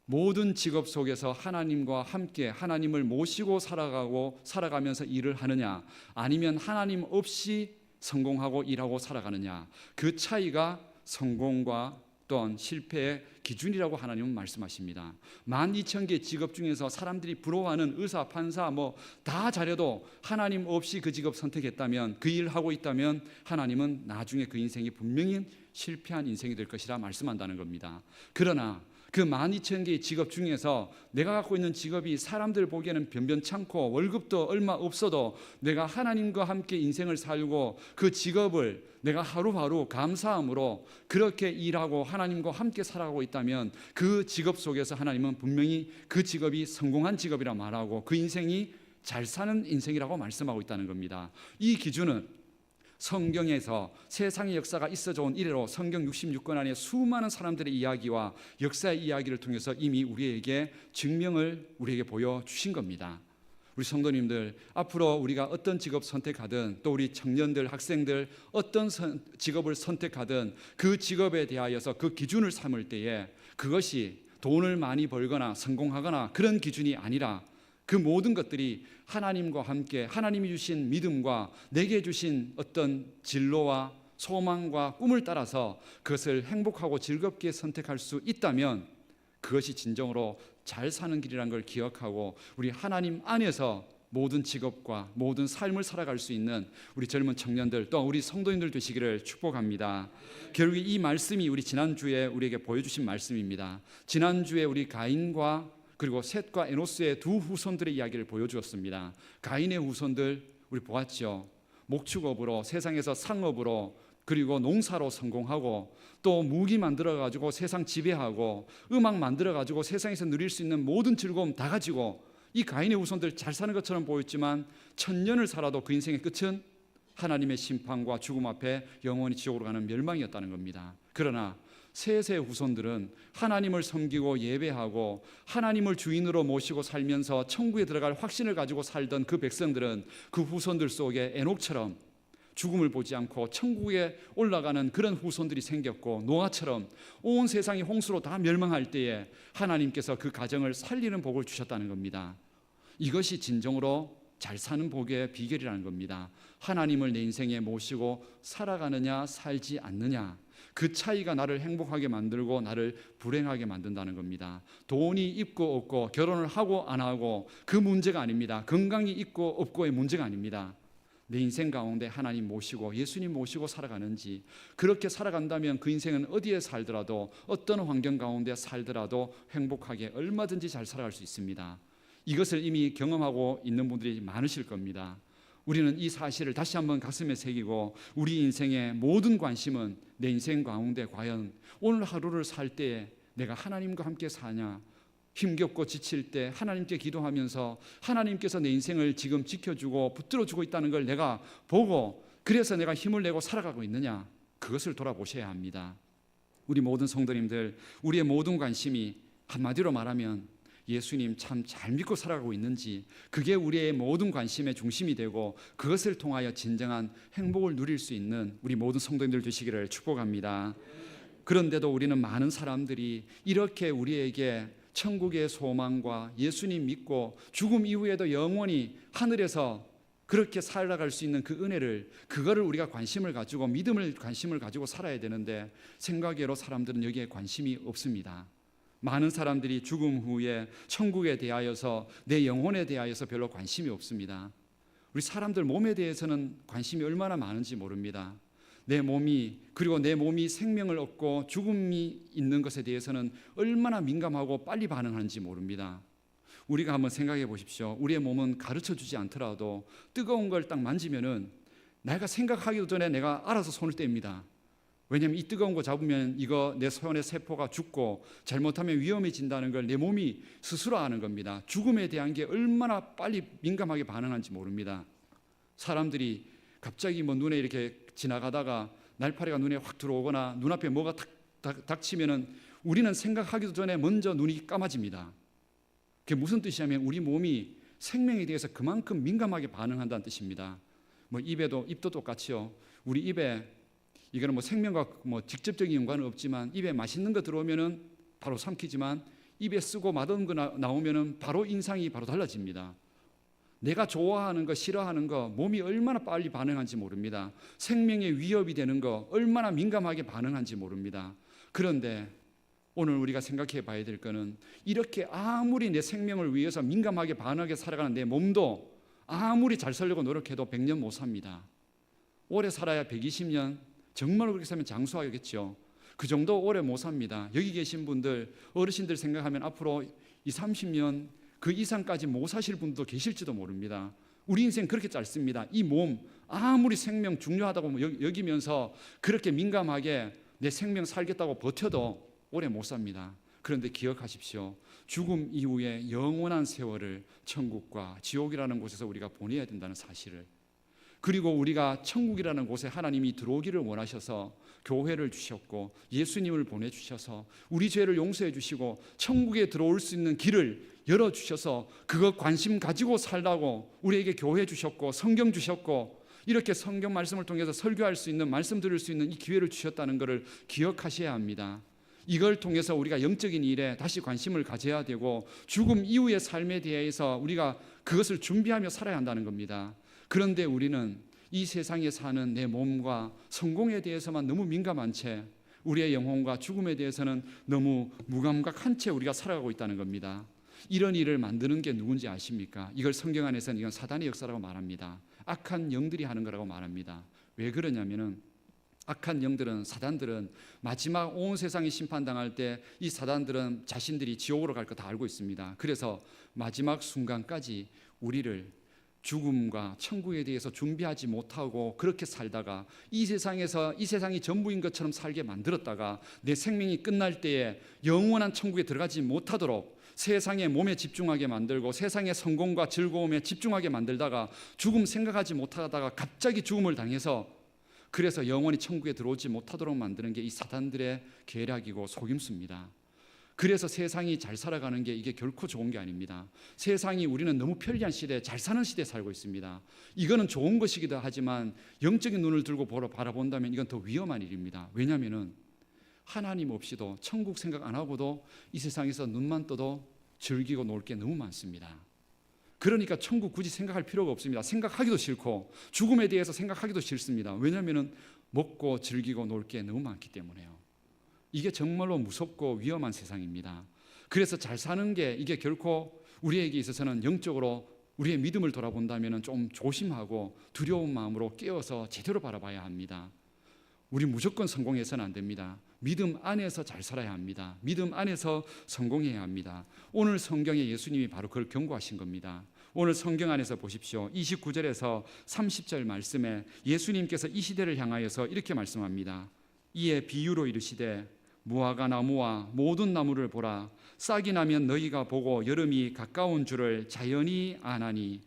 모든 직업 속에서 하나님과 함께 하나님을 모시고 살아가면서 일을 하느냐, 아니면 하나님 없이 성공하고 일하고 살아가느냐, 그 차이가 성공과 또한 실패의 기준이라고 하나님은 말씀하십니다. 12,000개 직업 중에서 사람들이 부러워하는 의사, 판사 뭐 다 잘해도 하나님 없이 그 직업 선택했다면, 그 일을 하고 있다면 하나님은 나중에 그 인생이 분명히 실패한 인생이 될 것이라 말씀한다는 겁니다. 그러나 그 12,000개의 직업 중에서 내가 갖고 있는 직업이 사람들 보기에는 변변찮고 월급도 얼마 없어도 내가 하나님과 함께 인생을 살고 그 직업을 내가 하루하루 감사함으로 그렇게 일하고 하나님과 함께 살아가고 있다면 그 직업 속에서 하나님은 분명히 그 직업이 성공한 직업이라 말하고 그 인생이 잘 사는 인생이라고 말씀하고 있다는 겁니다. 이 기준은 성경에서 세상의 역사가 있어져 온 이래로 성경 66권 안에 수많은 사람들의 이야기와 역사의 이야기를 통해서 이미 우리에게 증명을 우리에게 보여주신 겁니다. 우리 성도님들, 앞으로 우리가 어떤 직업 선택하든, 또 우리 청년들, 학생들 어떤 직업을 선택하든 그 직업에 대하여서 그 기준을 삼을 때에 그것이 돈을 많이 벌거나 성공하거나 그런 기준이 아니라 그 모든 것들이 하나님과 함께 하나님이 주신 믿음과 내게 주신 어떤 진로와 소망과 꿈을 따라서 그것을 행복하고 즐겁게 선택할 수 있다면 그것이 진정으로 잘 사는 길이라는 걸 기억하고 우리 하나님 안에서 모든 직업과 모든 삶을 살아갈 수 있는 우리 젊은 청년들 또 우리 성도님들 되시기를 축복합니다. 결국 이 말씀이 우리 지난주에 우리에게 보여주신 말씀입니다. 지난주에 우리 가인과 그리고 셋과 에노스의 두 후손들의 이야기를 보여주었습니다. 가인의 후손들 우리 보았죠. 목축업으로 세상에서 상업으로 그리고 농사로 성공하고 또 무기 만들어가지고 세상 지배하고 음악 만들어가지고 세상에서 누릴 수 있는 모든 즐거움 다 가지고 이 가인의 후손들 잘 사는 것처럼 보였지만 1000년을 살아도 그 인생의 끝은 하나님의 심판과 죽음 앞에 영원히 지옥으로 가는 멸망이었다는 겁니다. 그러나 셋의 후손들은 하나님을 섬기고 예배하고 하나님을 주인으로 모시고 살면서 천국에 들어갈 확신을 가지고 살던 그 백성들은 그 후손들 속에 에녹처럼 죽음을 보지 않고 천국에 올라가는 그런 후손들이 생겼고 노아처럼 온 세상이 홍수로 다 멸망할 때에 하나님께서 그 가정을 살리는 복을 주셨다는 겁니다. 이것이 진정으로 잘 사는 복의 비결이라는 겁니다. 하나님을 내 인생에 모시고 살아가느냐 살지 않느냐, 그 차이가 나를 행복하게 만들고 나를 불행하게 만든다는 겁니다. 돈이 있고 없고 결혼을 하고 안 하고 그 문제가 아닙니다. 건강이 있고 없고의 문제가 아닙니다. 내 인생 가운데 하나님 모시고 예수님 모시고 살아가는지, 그렇게 살아간다면 그 인생은 어디에 살더라도 어떤 환경 가운데 살더라도 행복하게 얼마든지 잘 살아갈 수 있습니다. 이것을 이미 경험하고 있는 분들이 많으실 겁니다. 우리는 이 사실을 다시 한번 가슴에 새기고 우리 인생의 모든 관심은 내 인생 가운데 과연 오늘 하루를 살 때에 내가 하나님과 함께 사냐, 힘겹고 지칠 때 하나님께 기도하면서 하나님께서 내 인생을 지금 지켜주고 붙들어주고 있다는 걸 내가 보고 그래서 내가 힘을 내고 살아가고 있느냐, 그것을 돌아보셔야 합니다. 우리 모든 성도님들, 우리의 모든 관심이 한마디로 말하면 예수님 참 잘 믿고 살아가고 있는지, 그게 우리의 모든 관심의 중심이 되고 그것을 통하여 진정한 행복을 누릴 수 있는 우리 모든 성도님들 되시기를 축복합니다. 그런데도 우리는 많은 사람들이 이렇게 우리에게 천국의 소망과 예수님 믿고 죽음 이후에도 영원히 하늘에서 그렇게 살아갈 수 있는 그 은혜를, 그거를 우리가 관심을 가지고 믿음을 관심을 가지고 살아야 되는데 생각외로 사람들은 여기에 관심이 없습니다. 많은 사람들이 죽음 후에 천국에 대하여서 내 영혼에 대하여서 별로 관심이 없습니다. 우리 사람들 몸에 대해서는 관심이 얼마나 많은지 모릅니다. 내 몸이, 그리고 내 몸이 생명을 얻고 죽음이 있는 것에 대해서는 얼마나 민감하고 빨리 반응하는지 모릅니다. 우리가 한번 생각해 보십시오. 우리의 몸은 가르쳐 주지 않더라도 뜨거운 걸 딱 만지면은 내가 생각하기도 전에 내가 알아서 손을 뗍니다. 왜냐하면 이 뜨거운 거 잡으면 이거 내 손의 세포가 죽고 잘못하면 위험해진다는 걸 내 몸이 스스로 아는 겁니다. 죽음에 대한 게 얼마나 빨리 민감하게 반응하는지 모릅니다. 사람들이 갑자기 뭐 눈에 이렇게 지나가다가 날파리가 눈에 확 들어오거나 눈앞에 뭐가 닥치면은 우리는 생각하기도 전에 먼저 눈이 감아집니다. 그게 무슨 뜻이냐면 우리 몸이 생명에 대해서 그만큼 민감하게 반응한다는 뜻입니다. 뭐 입도 똑같이요. 우리 입에 이거는 뭐 생명과 뭐 직접적인 연관은 없지만 입에 맛있는 거 들어오면은 바로 삼키지만 입에 쓰고 맛없는 거 나오면은 바로 인상이 바로 달라집니다. 내가 좋아하는 거 싫어하는 거 몸이 얼마나 빨리 반응하는지 모릅니다. 생명에 위협이 되는 거 얼마나 민감하게 반응하는지 모릅니다. 그런데 오늘 우리가 생각해 봐야 될 거는 이렇게 아무리 내 생명을 위해서 민감하게 반응하게 살아가는 내 몸도 아무리 잘 살려고 노력해도 100년 못 삽니다. 오래 살아야 120년, 정말 그렇게 살면 장수하겠죠. 그 정도 오래 못 삽니다. 여기 계신 분들, 어르신들 생각하면 앞으로 20-30년 그 이상까지 못 사실 분도 계실지도 모릅니다. 우리 인생 그렇게 짧습니다. 이 몸 아무리 생명 중요하다고 여기면서 그렇게 민감하게 내 생명 살겠다고 버텨도 오래 못 삽니다. 그런데 기억하십시오. 죽음 이후에 영원한 세월을 천국과 지옥이라는 곳에서 우리가 보내야 된다는 사실을, 그리고 우리가 천국이라는 곳에 하나님이 들어오기를 원하셔서 교회를 주셨고 예수님을 보내주셔서 우리 죄를 용서해 주시고 천국에 들어올 수 있는 길을 열어주셔서 그거 관심 가지고 살라고 우리에게 교회 주셨고 성경 주셨고 이렇게 성경 말씀을 통해서 설교할 수 있는, 말씀 들을 수 있는 이 기회를 주셨다는 것을 기억하셔야 합니다. 이걸 통해서 우리가 영적인 일에 다시 관심을 가져야 되고 죽음 이후의 삶에 대해서 우리가 그것을 준비하며 살아야 한다는 겁니다. 그런데 우리는 이 세상에 사는 내 몸과 성공에 대해서만 너무 민감한 채 우리의 영혼과 죽음에 대해서는 너무 무감각한 채 우리가 살아가고 있다는 겁니다. 이런 일을 만드는 게 누군지 아십니까? 이걸 성경 안에서는 이건 사단의 역사라고 말합니다. 악한 영들이 하는 거라고 말합니다. 왜 그러냐면은 악한 영들은, 사단들은 마지막 온 세상이 심판당할 때 이 사단들은 자신들이 지옥으로 갈 거 다 알고 있습니다. 그래서 마지막 순간까지 우리를 죽음과 천국에 대해서 준비하지 못하고 그렇게 살다가 이 세상이 전부인 것처럼 살게 만들었다가 내 생명이 끝날 때에 영원한 천국에 들어가지 못하도록 세상의 몸에 집중하게 만들고 세상의 성공과 즐거움에 집중하게 만들다가 죽음 생각하지 못하다가 갑자기 죽음을 당해서 그래서 영원히 천국에 들어오지 못하도록 만드는 게 이 사단들의 계략이고 속임수입니다. 그래서 세상이 잘 살아가는 게 이게 결코 좋은 게 아닙니다. 세상이 우리는 너무 편리한 시대, 잘 사는 시대에 살고 있습니다. 이거는 좋은 것이기도 하지만 영적인 눈을 들고 바라본다면 이건 더 위험한 일입니다. 왜냐하면 하나님 없이도 천국 생각 안 하고도 이 세상에서 눈만 떠도 즐기고 놀 게 너무 많습니다. 그러니까 천국 굳이 생각할 필요가 없습니다. 생각하기도 싫고 죽음에 대해서 생각하기도 싫습니다. 왜냐하면 먹고 즐기고 놀 게 너무 많기 때문에요. 이게 정말로 무섭고 위험한 세상입니다. 그래서 잘 사는 게 이게 결코 우리에게 있어서는 영적으로 우리의 믿음을 돌아본다면 좀 조심하고 두려운 마음으로 깨어서 제대로 바라봐야 합니다. 우리 무조건 성공해서는 안 됩니다. 믿음 안에서 잘 살아야 합니다. 믿음 안에서 성공해야 합니다. 오늘 성경에 예수님이 바로 그걸 경고하신 겁니다. 오늘 성경 안에서 보십시오. 29절에서 30절 말씀에 예수님께서 이 시대를 향하여서 이렇게 말씀합니다. 이에 비유로 이르시되 무화과 나무와 모든 나무를 보라. 싹이 나면 너희가 보고 여름이 가까운 줄을 자연히 아나니.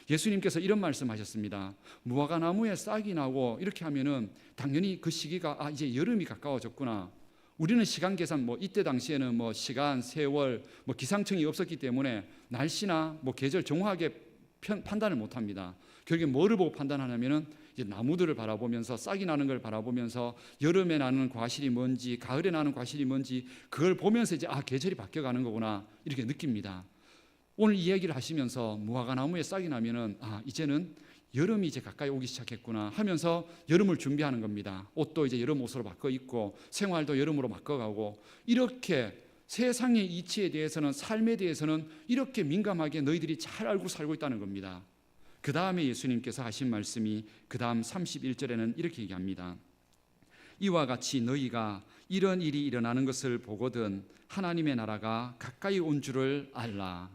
예수님께서 이런 말씀하셨습니다. 무화과 나무에 싹이 나고 이렇게 하면은 당연히 그 시기가 이제 여름이 가까워졌구나. 우리는 시간 계산 이때 당시에는 시간, 세월, 기상청이 없었기 때문에 날씨나 계절 정확하게 판단을 못 합니다. 결국에 뭐를 보고 판단하냐면은 이제 나무들을 바라보면서 싹이 나는 걸 바라보면서 여름에 나는 과실이 뭔지 가을에 나는 과실이 뭔지 그걸 보면서 이제 계절이 바뀌어가는 거구나 이렇게 느낍니다. 오늘 이 얘기를 하시면서 무화과 나무에 싹이 나면은 이제는 여름이 이제 가까이 오기 시작했구나 하면서 여름을 준비하는 겁니다. 옷도 이제 여름 옷으로 바꿔 입고 생활도 여름으로 바꿔가고 이렇게 세상의 이치에 대해서는 삶에 대해서는 이렇게 민감하게 너희들이 잘 알고 살고 있다는 겁니다. 그 다음에 예수님께서 하신 말씀이 그 다음 31절에는 이렇게 얘기합니다. 이와 같이 너희가 이런 일이 일어나는 것을 보거든 하나님의 나라가 가까이 온 줄을 알라.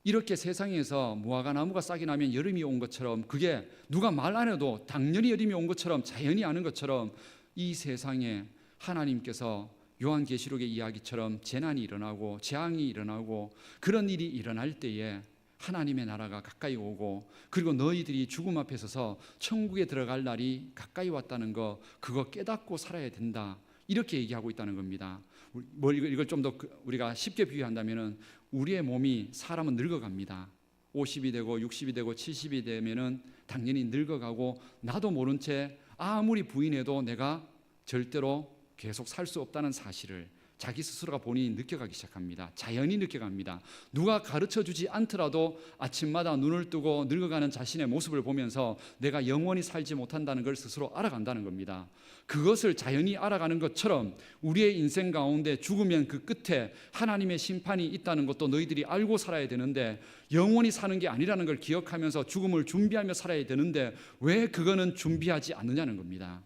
이렇게 세상에서 무화과 나무가 싹이 나면 여름이 온 것처럼 그게 누가 말 안 해도 당연히 여름이 온 것처럼 자연히 아는 것처럼 이 세상에 하나님께서 요한계시록의 이야기처럼 재난이 일어나고 재앙이 일어나고 그런 일이 일어날 때에 하나님의 나라가 가까이 오고 그리고 너희들이 죽음 앞에 서서 천국에 들어갈 날이 가까이 왔다는 거 그거 깨닫고 살아야 된다. 이렇게 얘기하고 있다는 겁니다. 이걸 좀 더 우리가 쉽게 비유한다면은 우리의 몸이 사람은 늙어갑니다. 50이 되고 60이 되고 70이 되면은 당연히 늙어가고 나도 모른 채 아무리 부인해도 내가 절대로 계속 살 수 없다는 사실을 자기 스스로가 본인이 느껴가기 시작합니다. 자연히 느껴갑니다. 누가 가르쳐주지 않더라도 아침마다 눈을 뜨고 늙어가는 자신의 모습을 보면서 내가 영원히 살지 못한다는 걸 스스로 알아간다는 겁니다. 그것을 자연히 알아가는 것처럼 우리의 인생 가운데 죽으면 그 끝에 하나님의 심판이 있다는 것도 너희들이 알고 살아야 되는데 영원히 사는 게 아니라는 걸 기억하면서 죽음을 준비하며 살아야 되는데 왜 그거는 준비하지 않느냐는 겁니다.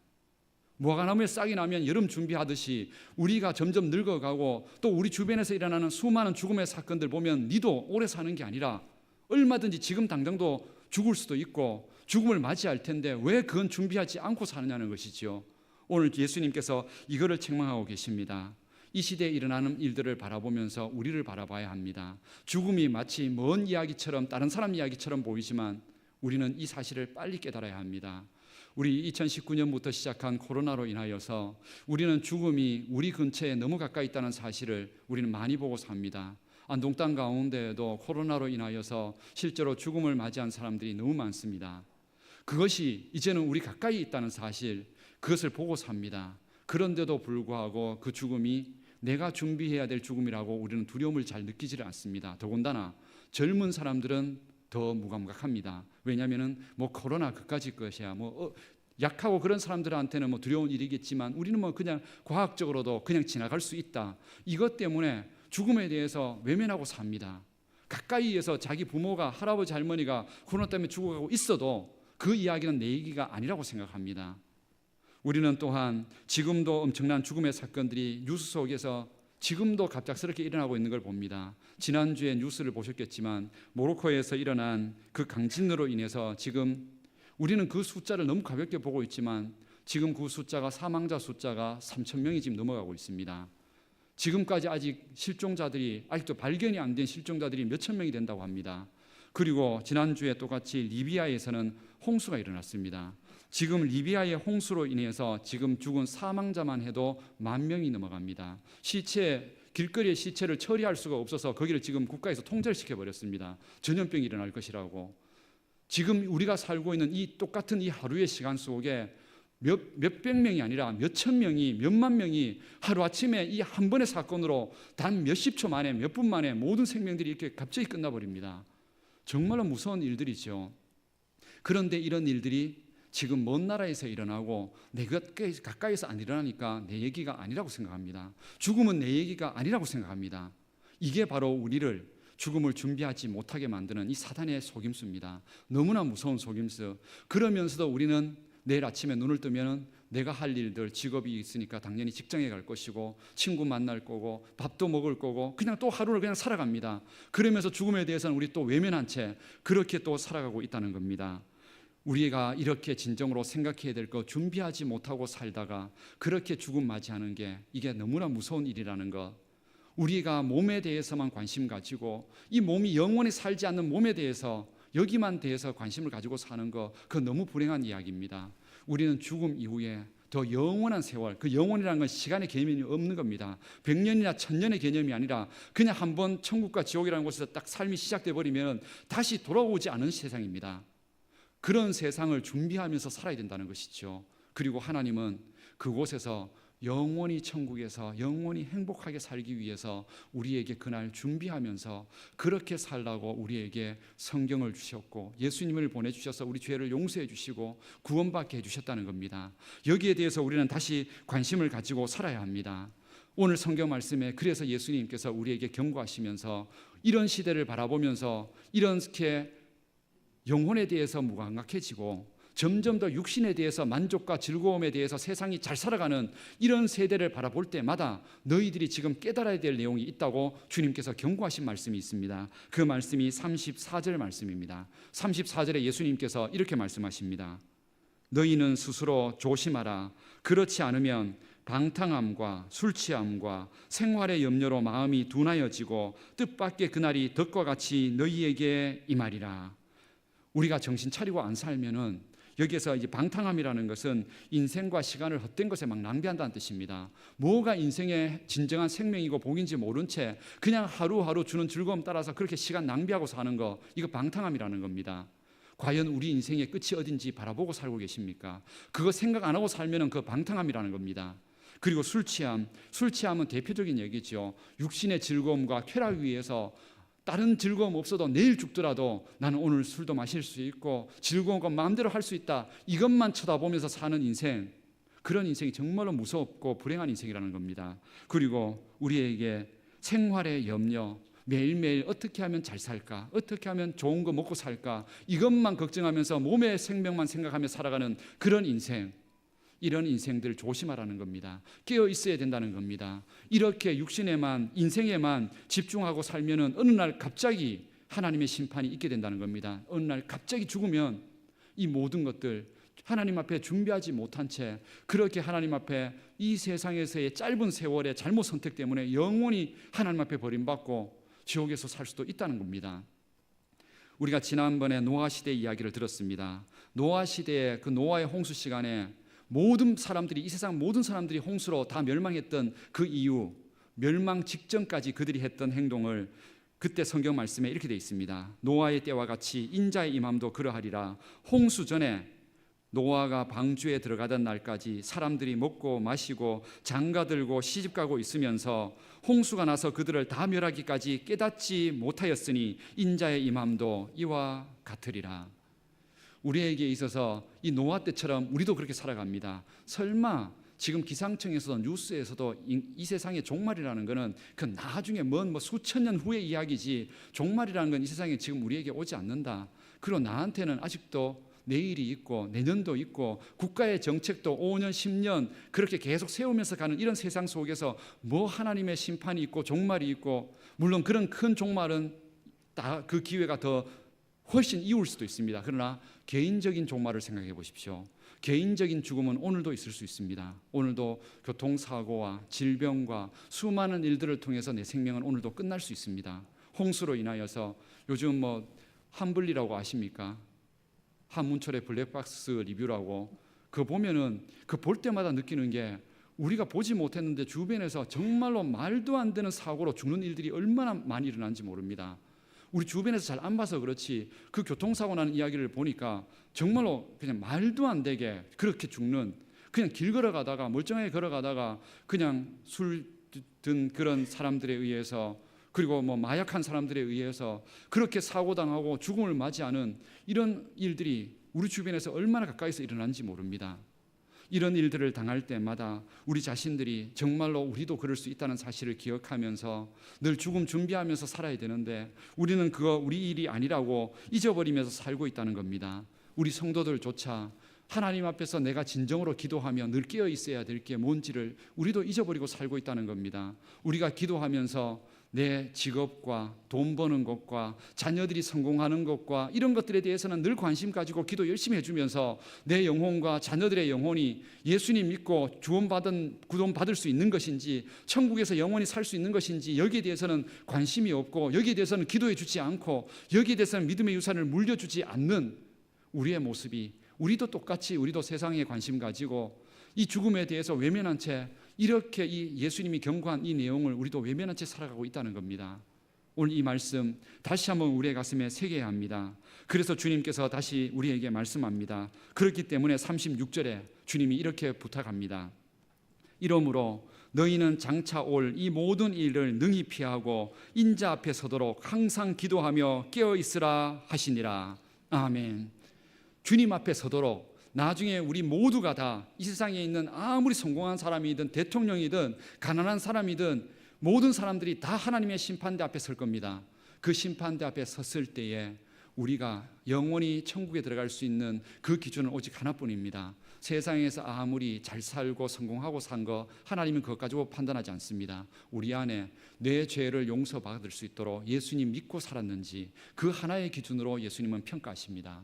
무화과나무에 싹이 나면 여름 준비하듯이 우리가 점점 늙어가고 또 우리 주변에서 일어나는 수많은 죽음의 사건들 보면 니도 오래 사는 게 아니라 얼마든지 지금 당장도 죽을 수도 있고 죽음을 맞이할 텐데 왜 그건 준비하지 않고 사느냐는 것이죠. 오늘 예수님께서 이거를 책망하고 계십니다. 이 시대에 일어나는 일들을 바라보면서 우리를 바라봐야 합니다. 죽음이 마치 먼 이야기처럼 다른 사람 이야기처럼 보이지만 우리는 이 사실을 빨리 깨달아야 합니다. 우리 2019년부터 시작한 코로나로 인하여서 우리는 죽음이 우리 근처에 너무 가까이 있다는 사실을 우리는 많이 보고 삽니다. 안동 땅 가운데에도 코로나로 인하여서 실제로 죽음을 맞이한 사람들이 너무 많습니다. 그것이 이제는 우리 가까이 있다는 사실, 그것을 보고 삽니다. 그런데도 불구하고 그 죽음이 내가 준비해야 될 죽음이라고 우리는 두려움을 잘 느끼지를 않습니다. 더군다나 젊은 사람들은 더 무감각합니다. 왜냐하면은 뭐 코로나 그까짓 것이야 약하고 그런 사람들한테는 뭐 두려운 일이겠지만 우리는 뭐 그냥 과학적으로도 그냥 지나갈 수 있다. 이것 때문에 죽음에 대해서 외면하고 삽니다. 가까이에서 자기 부모가 할아버지 할머니가 코로나 때문에 죽어가고 있어도 그 이야기는 내 얘기가 아니라고 생각합니다. 우리는 또한 지금도 엄청난 죽음의 사건들이 뉴스 속에서 지금도 갑작스럽게 일어나고 있는 걸 봅니다. 지난주에 뉴스를 보셨겠지만 모로코에서 일어난 그 강진으로 인해서 지금 우리는 그 숫자를 너무 가볍게 보고 있지만 지금 그 숫자가 사망자 숫자가 3,000명이 지금 넘어가고 있습니다. 지금까지 아직 실종자들이 아직도 발견이 안 된 실종자들이 몇천 명이 된다고 합니다. 그리고 지난주에 똑같이 리비아에서는 홍수가 일어났습니다. 지금 리비아의 홍수로 인해서 지금 죽은 사망자만 해도 10,000명이 넘어갑니다. 길거리의 시체를 처리할 수가 없어서 거기를 지금 국가에서 통제를 시켜버렸습니다. 전염병이 일어날 것이라고. 지금 우리가 살고 있는 이 똑같은 이 하루의 시간 속에 몇백 명이 아니라 몇천 명이 몇만 명이 하루아침에 이 한 번의 사건으로 단 몇십 초 만에 몇 분 만에 모든 생명들이 이렇게 갑자기 끝나버립니다. 정말로 무서운 일들이죠. 그런데 이런 일들이 지금 먼 나라에서 일어나고 내 가까이서 안 일어나니까 내 얘기가 아니라고 생각합니다. 죽음은 내 얘기가 아니라고 생각합니다. 이게 바로 우리를 죽음을 준비하지 못하게 만드는 이 사단의 속임수입니다. 너무나 무서운 속임수. 그러면서도 우리는 내일 아침에 눈을 뜨면 내가 할 일들, 직업이 있으니까 당연히 직장에 갈 것이고 친구 만날 거고 밥도 먹을 거고 그냥 또 하루를 그냥 살아갑니다. 그러면서 죽음에 대해서는 우리 또 외면한 채 그렇게 또 살아가고 있다는 겁니다. 우리가 이렇게 진정으로 생각해야 될 거 준비하지 못하고 살다가 그렇게 죽음 맞이하는 게 이게 너무나 무서운 일이라는 것. 우리가 몸에 대해서만 관심 가지고 이 몸이 영원히 살지 않는 몸에 대해서 여기만 대해서 관심을 가지고 사는 거 그거 너무 불행한 이야기입니다. 우리는 죽음 이후에 더 영원한 세월, 그 영원이라는 건 시간의 개념이 없는 겁니다. 100년이나 1000년의 개념이 아니라 그냥 한번 천국과 지옥이라는 곳에서 딱 삶이 시작돼 버리면 다시 돌아오지 않은 세상입니다. 그런 세상을 준비하면서 살아야 된다는 것이죠. 그리고 하나님은 그곳에서 영원히 천국에서 영원히 행복하게 살기 위해서 우리에게 그날 준비하면서 그렇게 살라고 우리에게 성경을 주셨고 예수님을 보내주셔서 우리 죄를 용서해 주시고 구원받게 해주셨다는 겁니다. 여기에 대해서 우리는 다시 관심을 가지고 살아야 합니다. 오늘 성경 말씀에 그래서 예수님께서 우리에게 경고하시면서 이런 시대를 바라보면서 이렇게 영혼에 대해서 무감각해지고 점점 더 육신에 대해서 만족과 즐거움에 대해서 세상이 잘 살아가는 이런 세대를 바라볼 때마다 너희들이 지금 깨달아야 될 내용이 있다고 주님께서 경고하신 말씀이 있습니다. 그 말씀이 34절 말씀입니다. 34절에 예수님께서 이렇게 말씀하십니다. 너희는 스스로 조심하라. 그렇지 않으면 방탕함과 술취함과 생활의 염려로 마음이 둔하여지고 뜻밖의 그날이 덕과 같이 너희에게 임하리라. 우리가 정신 차리고 안 살면은 여기에서 이제 방탕함이라는 것은 인생과 시간을 헛된 것에 막 낭비한다는 뜻입니다. 뭐가 인생의 진정한 생명이고 복인지 모른 채 그냥 하루하루 주는 즐거움 따라서 그렇게 시간 낭비하고 사는 거, 이거 방탕함이라는 겁니다. 과연 우리 인생의 끝이 어딘지 바라보고 살고 계십니까? 그거 생각 안 하고 살면은 그 방탕함이라는 겁니다. 그리고 술취함은 대표적인 얘기죠. 육신의 즐거움과 쾌락 위해서 다른 즐거움 없어도 내일 죽더라도 나는 오늘 술도 마실 수 있고 즐거운 건 마음대로 할 수 있다. 이것만 쳐다보면서 사는 인생, 그런 인생이 정말로 무섭고 불행한 인생이라는 겁니다. 그리고 우리에게 생활의 염려, 매일매일 어떻게 하면 잘 살까? 어떻게 하면 좋은 거 먹고 살까? 이것만 걱정하면서 몸의 생명만 생각하며 살아가는 그런 인생, 이런 인생들을 조심하라는 겁니다. 깨어 있어야 된다는 겁니다. 이렇게 육신에만, 인생에만 집중하고 살면은 어느 날 갑자기 하나님의 심판이 있게 된다는 겁니다. 어느 날 갑자기 죽으면 이 모든 것들 하나님 앞에 준비하지 못한 채 그렇게 하나님 앞에 이 세상에서의 짧은 세월의 잘못 선택 때문에 영원히 하나님 앞에 버림받고 지옥에서 살 수도 있다는 겁니다. 우리가 지난번에 노아 시대 이야기를 들었습니다. 노아 시대의 그 노아의 홍수 시간에 모든 사람들이, 이 세상 모든 사람들이 홍수로 다 멸망했던 그 이유, 멸망 직전까지 그들이 했던 행동을 그때 성경 말씀에 이렇게 되어 있습니다. 노아의 때와 같이 인자의 임함도 그러하리라. 홍수 전에 노아가 방주에 들어가던 날까지 사람들이 먹고 마시고 장가들고 시집가고 있으면서 홍수가 나서 그들을 다 멸하기까지 깨닫지 못하였으니 인자의 임함도 이와 같으리라. 우리에게 있어서 이 노아 때처럼 우리도 그렇게 살아갑니다. 설마 지금 기상청에서도 뉴스에서도 이 세상의 종말이라는 것은 그 나중에 먼 수천 년 후의 이야기지, 종말이라는 건 이 세상에 지금 우리에게 오지 않는다. 그리고 나한테는 아직도 내일이 있고 내년도 있고 국가의 정책도 5년 10년 그렇게 계속 세우면서 가는 이런 세상 속에서 뭐 하나님의 심판이 있고 종말이 있고, 물론 그런 큰 종말은 다 그 기회가 더 훨씬 이울 수도 있습니다. 그러나 개인적인 종말을 생각해 보십시오. 개인적인 죽음은 오늘도 있을 수 있습니다. 오늘도 교통사고와 질병과 수많은 일들을 통해서 내 생명은 오늘도 끝날 수 있습니다. 홍수로 인하여서 요즘 한블리라고 아십니까? 한문철의 블랙박스 리뷰라고, 그거 보면은 그 볼 때마다 느끼는 게, 우리가 보지 못했는데 주변에서 정말로 말도 안 되는 사고로 죽는 일들이 얼마나 많이 일어나는지 모릅니다. 우리 주변에서 잘 안 봐서 그렇지 그 교통사고 나는 이야기를 보니까 정말로 그냥 말도 안 되게 그렇게 죽는, 그냥 길 걸어가다가 멀쩡하게 걸어가다가 그냥 술 든 그런 사람들에 의해서, 그리고 마약한 사람들에 의해서 그렇게 사고당하고 죽음을 맞이하는 이런 일들이 우리 주변에서 얼마나 가까이서 일어나는지 모릅니다. 이런 일들을 당할 때마다 우리 자신들이 정말로 우리도 그럴 수 있다는 사실을 기억하면서 늘 죽음 준비하면서 살아야 되는데, 우리는 그거 우리 일이 아니라고 잊어버리면서 살고 있다는 겁니다. 우리 성도들조차 하나님 앞에서 내가 진정으로 기도하며 늘 깨어 있어야 될 게 뭔지를 우리도 잊어버리고 살고 있다는 겁니다. 우리가 기도하면서 내 직업과 돈 버는 것과 자녀들이 성공하는 것과 이런 것들에 대해서는 늘 관심 가지고 기도 열심히 해주면서 내 영혼과 자녀들의 영혼이 예수님 믿고 구원받을 수 있는 것인지, 천국에서 영원히 살 수 있는 것인지, 여기에 대해서는 관심이 없고, 여기에 대해서는 기도해 주지 않고, 여기에 대해서는 믿음의 유산을 물려주지 않는 우리의 모습이, 우리도 똑같이 우리도 세상에 관심 가지고 이 죽음에 대해서 외면한 채 이렇게 이 예수님이 경고한 이 내용을 우리도 외면한 채 살아가고 있다는 겁니다. 오늘 이 말씀 다시 한번 우리의 가슴에 새겨야 합니다. 그래서 주님께서 다시 우리에게 말씀합니다. 그렇기 때문에 36절에 주님이 이렇게 부탁합니다. 이러므로 너희는 장차 올 이 모든 일을 능히 피하고 인자 앞에 서도록 항상 기도하며 깨어 있으라 하시니라. 아멘. 주님 앞에 서도록, 나중에 우리 모두가 다 이 세상에 있는 아무리 성공한 사람이든 대통령이든 가난한 사람이든 모든 사람들이 다 하나님의 심판대 앞에 설 겁니다. 그 심판대 앞에 섰을 때에 우리가 영원히 천국에 들어갈 수 있는 그 기준은 오직 하나뿐입니다. 세상에서 아무리 잘 살고 성공하고 산 거 하나님은 그것 가지고 판단하지 않습니다. 우리 안에 내 죄를 용서받을 수 있도록 예수님 믿고 살았는지, 그 하나의 기준으로 예수님은 평가하십니다.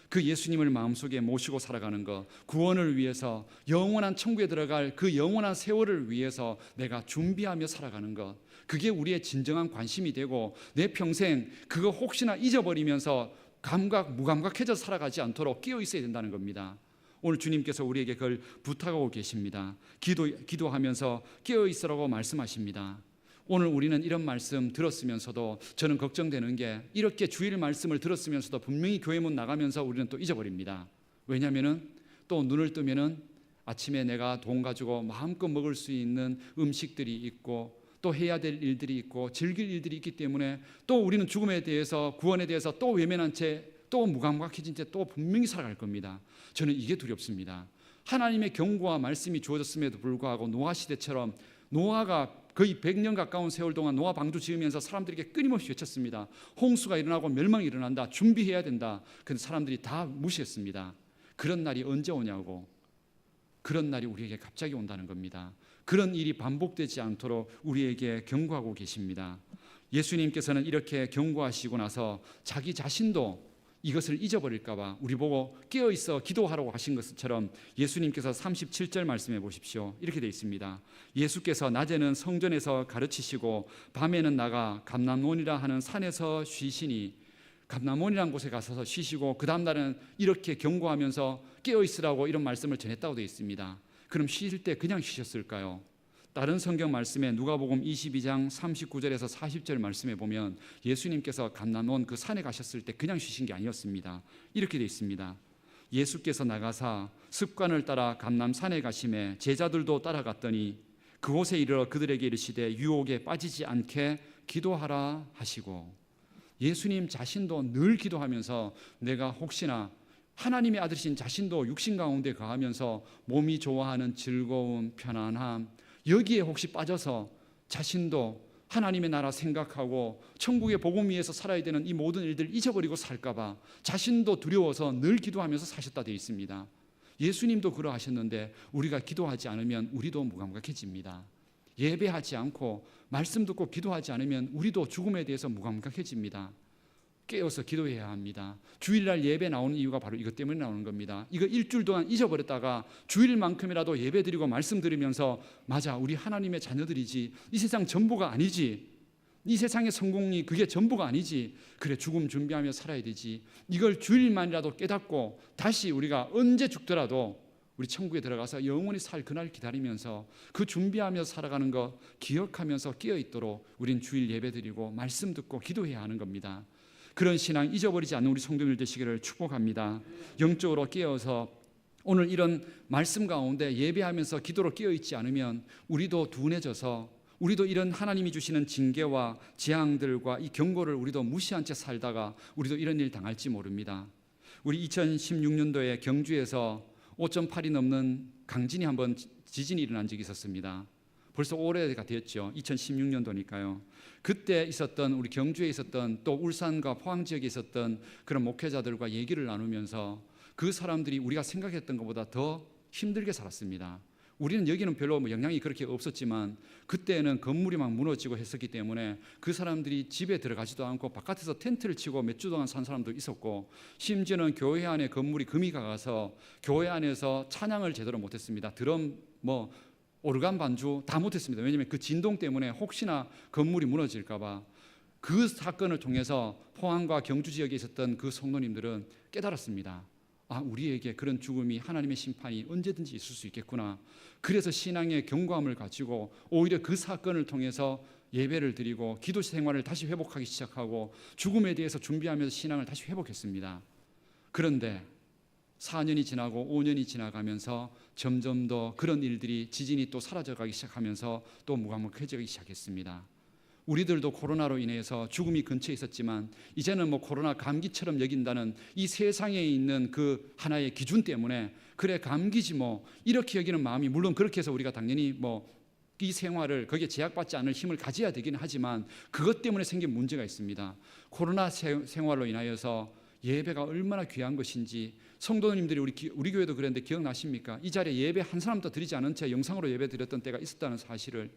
그 예수님을 마음속에 모시고 살아가는 것, 구원을 위해서 영원한 천국에 들어갈 그 영원한 세월을 위해서 내가 준비하며 살아가는 것, 그게 우리의 진정한 관심이 되고, 내 평생 그거 혹시나 잊어버리면서 무감각해져 살아가지 않도록 깨어 있어야 된다는 겁니다. 오늘 주님께서 우리에게 그걸 부탁하고 계십니다. 기도하면서 깨어 있으라고 말씀하십니다. 오늘 우리는 이런 말씀 들었으면서도 저는 걱정되는 게, 이렇게 주일 말씀을 들었으면서도 분명히 교회 문 나가면서 우리는 또 잊어버립니다. 왜냐하면 또 눈을 뜨면은 아침에 내가 돈 가지고 마음껏 먹을 수 있는 음식들이 있고, 또 해야 될 일들이 있고 즐길 일들이 있기 때문에 또 우리는 죽음에 대해서, 구원에 대해서 또 외면한 채, 또 무감각해진 채 또 분명히 살아갈 겁니다. 저는 이게 두렵습니다. 하나님의 경고와 말씀이 주어졌음에도 불구하고 노아 시대처럼, 노아가 거의 100년 가까운 세월 동안 노아 방주 지으면서 사람들에게 끊임없이 외쳤습니다. 홍수가 일어나고 멸망이 일어난다, 준비해야 된다. 그런데 사람들이 다 무시했습니다. 그런 날이 언제 오냐고. 그런 날이 우리에게 갑자기 온다는 겁니다. 그런 일이 반복되지 않도록 우리에게 경고하고 계십니다. 예수님께서는 이렇게 경고하시고 나서 자기 자신도 이것을 잊어버릴까 봐 우리 보고 깨어있어 기도하라고 하신 것처럼 예수님께서 37절 말씀해 보십시오. 이렇게 되어 있습니다. 예수께서 낮에는 성전에서 가르치시고 밤에는 나가 감람몬이라 하는 산에서 쉬시니, 감람몬이라는 곳에 가서 쉬시고 그 다음 날은 이렇게 경고하면서 깨어있으라고 이런 말씀을 전했다고 되어 있습니다. 그럼 쉬실 때 그냥 쉬셨을까요? 다른 성경 말씀에 누가복음 22장 39절에서 40절 말씀에 보면 예수님께서 감람몬 그 산에 가셨을 때 그냥 쉬신 게 아니었습니다. 이렇게 되어 있습니다. 예수께서 나가사 습관을 따라 감람산에 가심에 제자들도 따라갔더니 그곳에 이르러 그들에게 이르시되 유혹에 빠지지 않게 기도하라 하시고, 예수님 자신도 늘 기도하면서 내가 혹시나 하나님의 아들이신 자신도 육신 가운데 거하면서 몸이 좋아하는 즐거움, 편안함, 여기에 혹시 빠져서 자신도 하나님의 나라 생각하고 천국의 복음 위에서 살아야 되는 이 모든 일들 잊어버리고 살까봐 자신도 두려워서 늘 기도하면서 사셨다 되어 있습니다. 예수님도 그러하셨는데 우리가 기도하지 않으면 우리도 무감각해집니다. 예배하지 않고 말씀 듣고 기도하지 않으면 우리도 죽음에 대해서 무감각해집니다. 깨어서 기도해야 합니다. 주일날 예배 나오는 이유가 바로 이것 때문에 나오는 겁니다. 이거 일주일 동안 잊어버렸다가 주일만큼이라도 예배 드리고 말씀 드리면서 맞아, 우리 하나님의 자녀들이지, 이 세상 전부가 아니지, 이 세상의 성공이 그게 전부가 아니지, 그래 죽음 준비하며 살아야 되지, 이걸 주일만이라도 깨닫고 다시 우리가 언제 죽더라도 우리 천국에 들어가서 영원히 살 그날 기다리면서 그 준비하며 살아가는 것 기억하면서 깨어있도록 우린 주일 예배 드리고 말씀 듣고 기도해야 하는 겁니다. 그런 신앙 잊어버리지 않는 우리 성도들 되시기를 축복합니다. 영적으로 깨어서 오늘 이런 말씀 가운데 예배하면서 기도로 깨어있지 않으면 우리도 둔해져서 우리도 이런 하나님이 주시는 징계와 재앙들과 이 경고를 우리도 무시한 채 살다가 우리도 이런 일 당할지 모릅니다. 우리 2016년도에 경주에서 5.8이 넘는 강진이 한번 지진이 일어난 적이 있었습니다. 벌써 오래가 됐죠. 2016년도니까요. 그때 있었던 우리 경주에 있었던 또 울산과 포항 지역에 있었던 그런 목회자들과 얘기를 나누면서 그 사람들이 우리가 생각했던 것보다 더 힘들게 살았습니다. 우리는 여기는 별로 영향이 그렇게 없었지만 그때는 건물이 막 무너지고 했었기 때문에 그 사람들이 집에 들어가지도 않고 바깥에서 텐트를 치고 몇 주 동안 산 사람도 있었고, 심지어는 교회 안에 건물이 금이 가서 교회 안에서 찬양을 제대로 못했습니다. 드럼 오르간 반주 다 못했습니다. 왜냐하면 그 진동 때문에 혹시나 건물이 무너질까 봐. 그 사건을 통해서 포항과 경주 지역에 있었던 그 성도님들은 깨달았습니다. 아, 우리에게 그런 죽음이 하나님의 심판이 언제든지 있을 수 있겠구나. 그래서 신앙의 견고함을 가지고 오히려 그 사건을 통해서 예배를 드리고 기도 생활을 다시 회복하기 시작하고 죽음에 대해서 준비하면서 신앙을 다시 회복했습니다. 그런데 4년이 지나고 5년이 지나가면서 점점 더 그런 일들이, 지진이 또 사라져가기 시작하면서 또 무감각해지기 시작했습니다. 우리들도 코로나로 인해서 죽음이 근처에 있었지만 이제는 코로나 감기처럼 여긴다는 이 세상에 있는 그 하나의 기준 때문에 그래 감기지 이렇게 여기는 마음이, 물론 그렇게 해서 우리가 당연히 이 생활을 거기에 제약받지 않을 힘을 가져야 되긴 하지만 그것 때문에 생긴 문제가 있습니다. 코로나 생활로 인하여서 예배가 얼마나 귀한 것인지 성도님들이 우리 교회도 그랬는데 기억나십니까? 이 자리에 예배 한 사람도 드리지 않은 채 영상으로 예배 드렸던 때가 있었다는 사실을,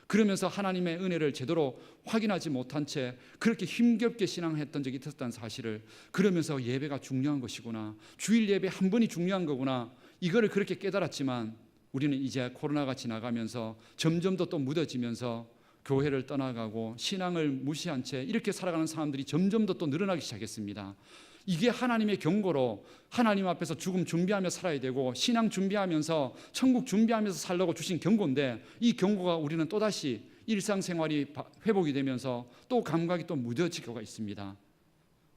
그러면서 하나님의 은혜를 제대로 확인하지 못한 채 그렇게 힘겹게 신앙했던 적이 있었다는 사실을, 그러면서 예배가 중요한 것이구나, 주일 예배 한 번이 중요한 거구나, 이거를 그렇게 깨달았지만 우리는 이제 코로나가 지나가면서 점점 더 또 무뎌지면서 교회를 떠나가고 신앙을 무시한 채 이렇게 살아가는 사람들이 점점 더 또 늘어나기 시작했습니다. 이게 하나님의 경고로 하나님 앞에서 죽음 준비하며 살아야 되고 신앙 준비하면서 천국 준비하면서 살라고 주신 경고인데, 이 경고가 우리는 또다시 일상생활이 회복이 되면서 또 감각이 또 무뎌지고 있습니다.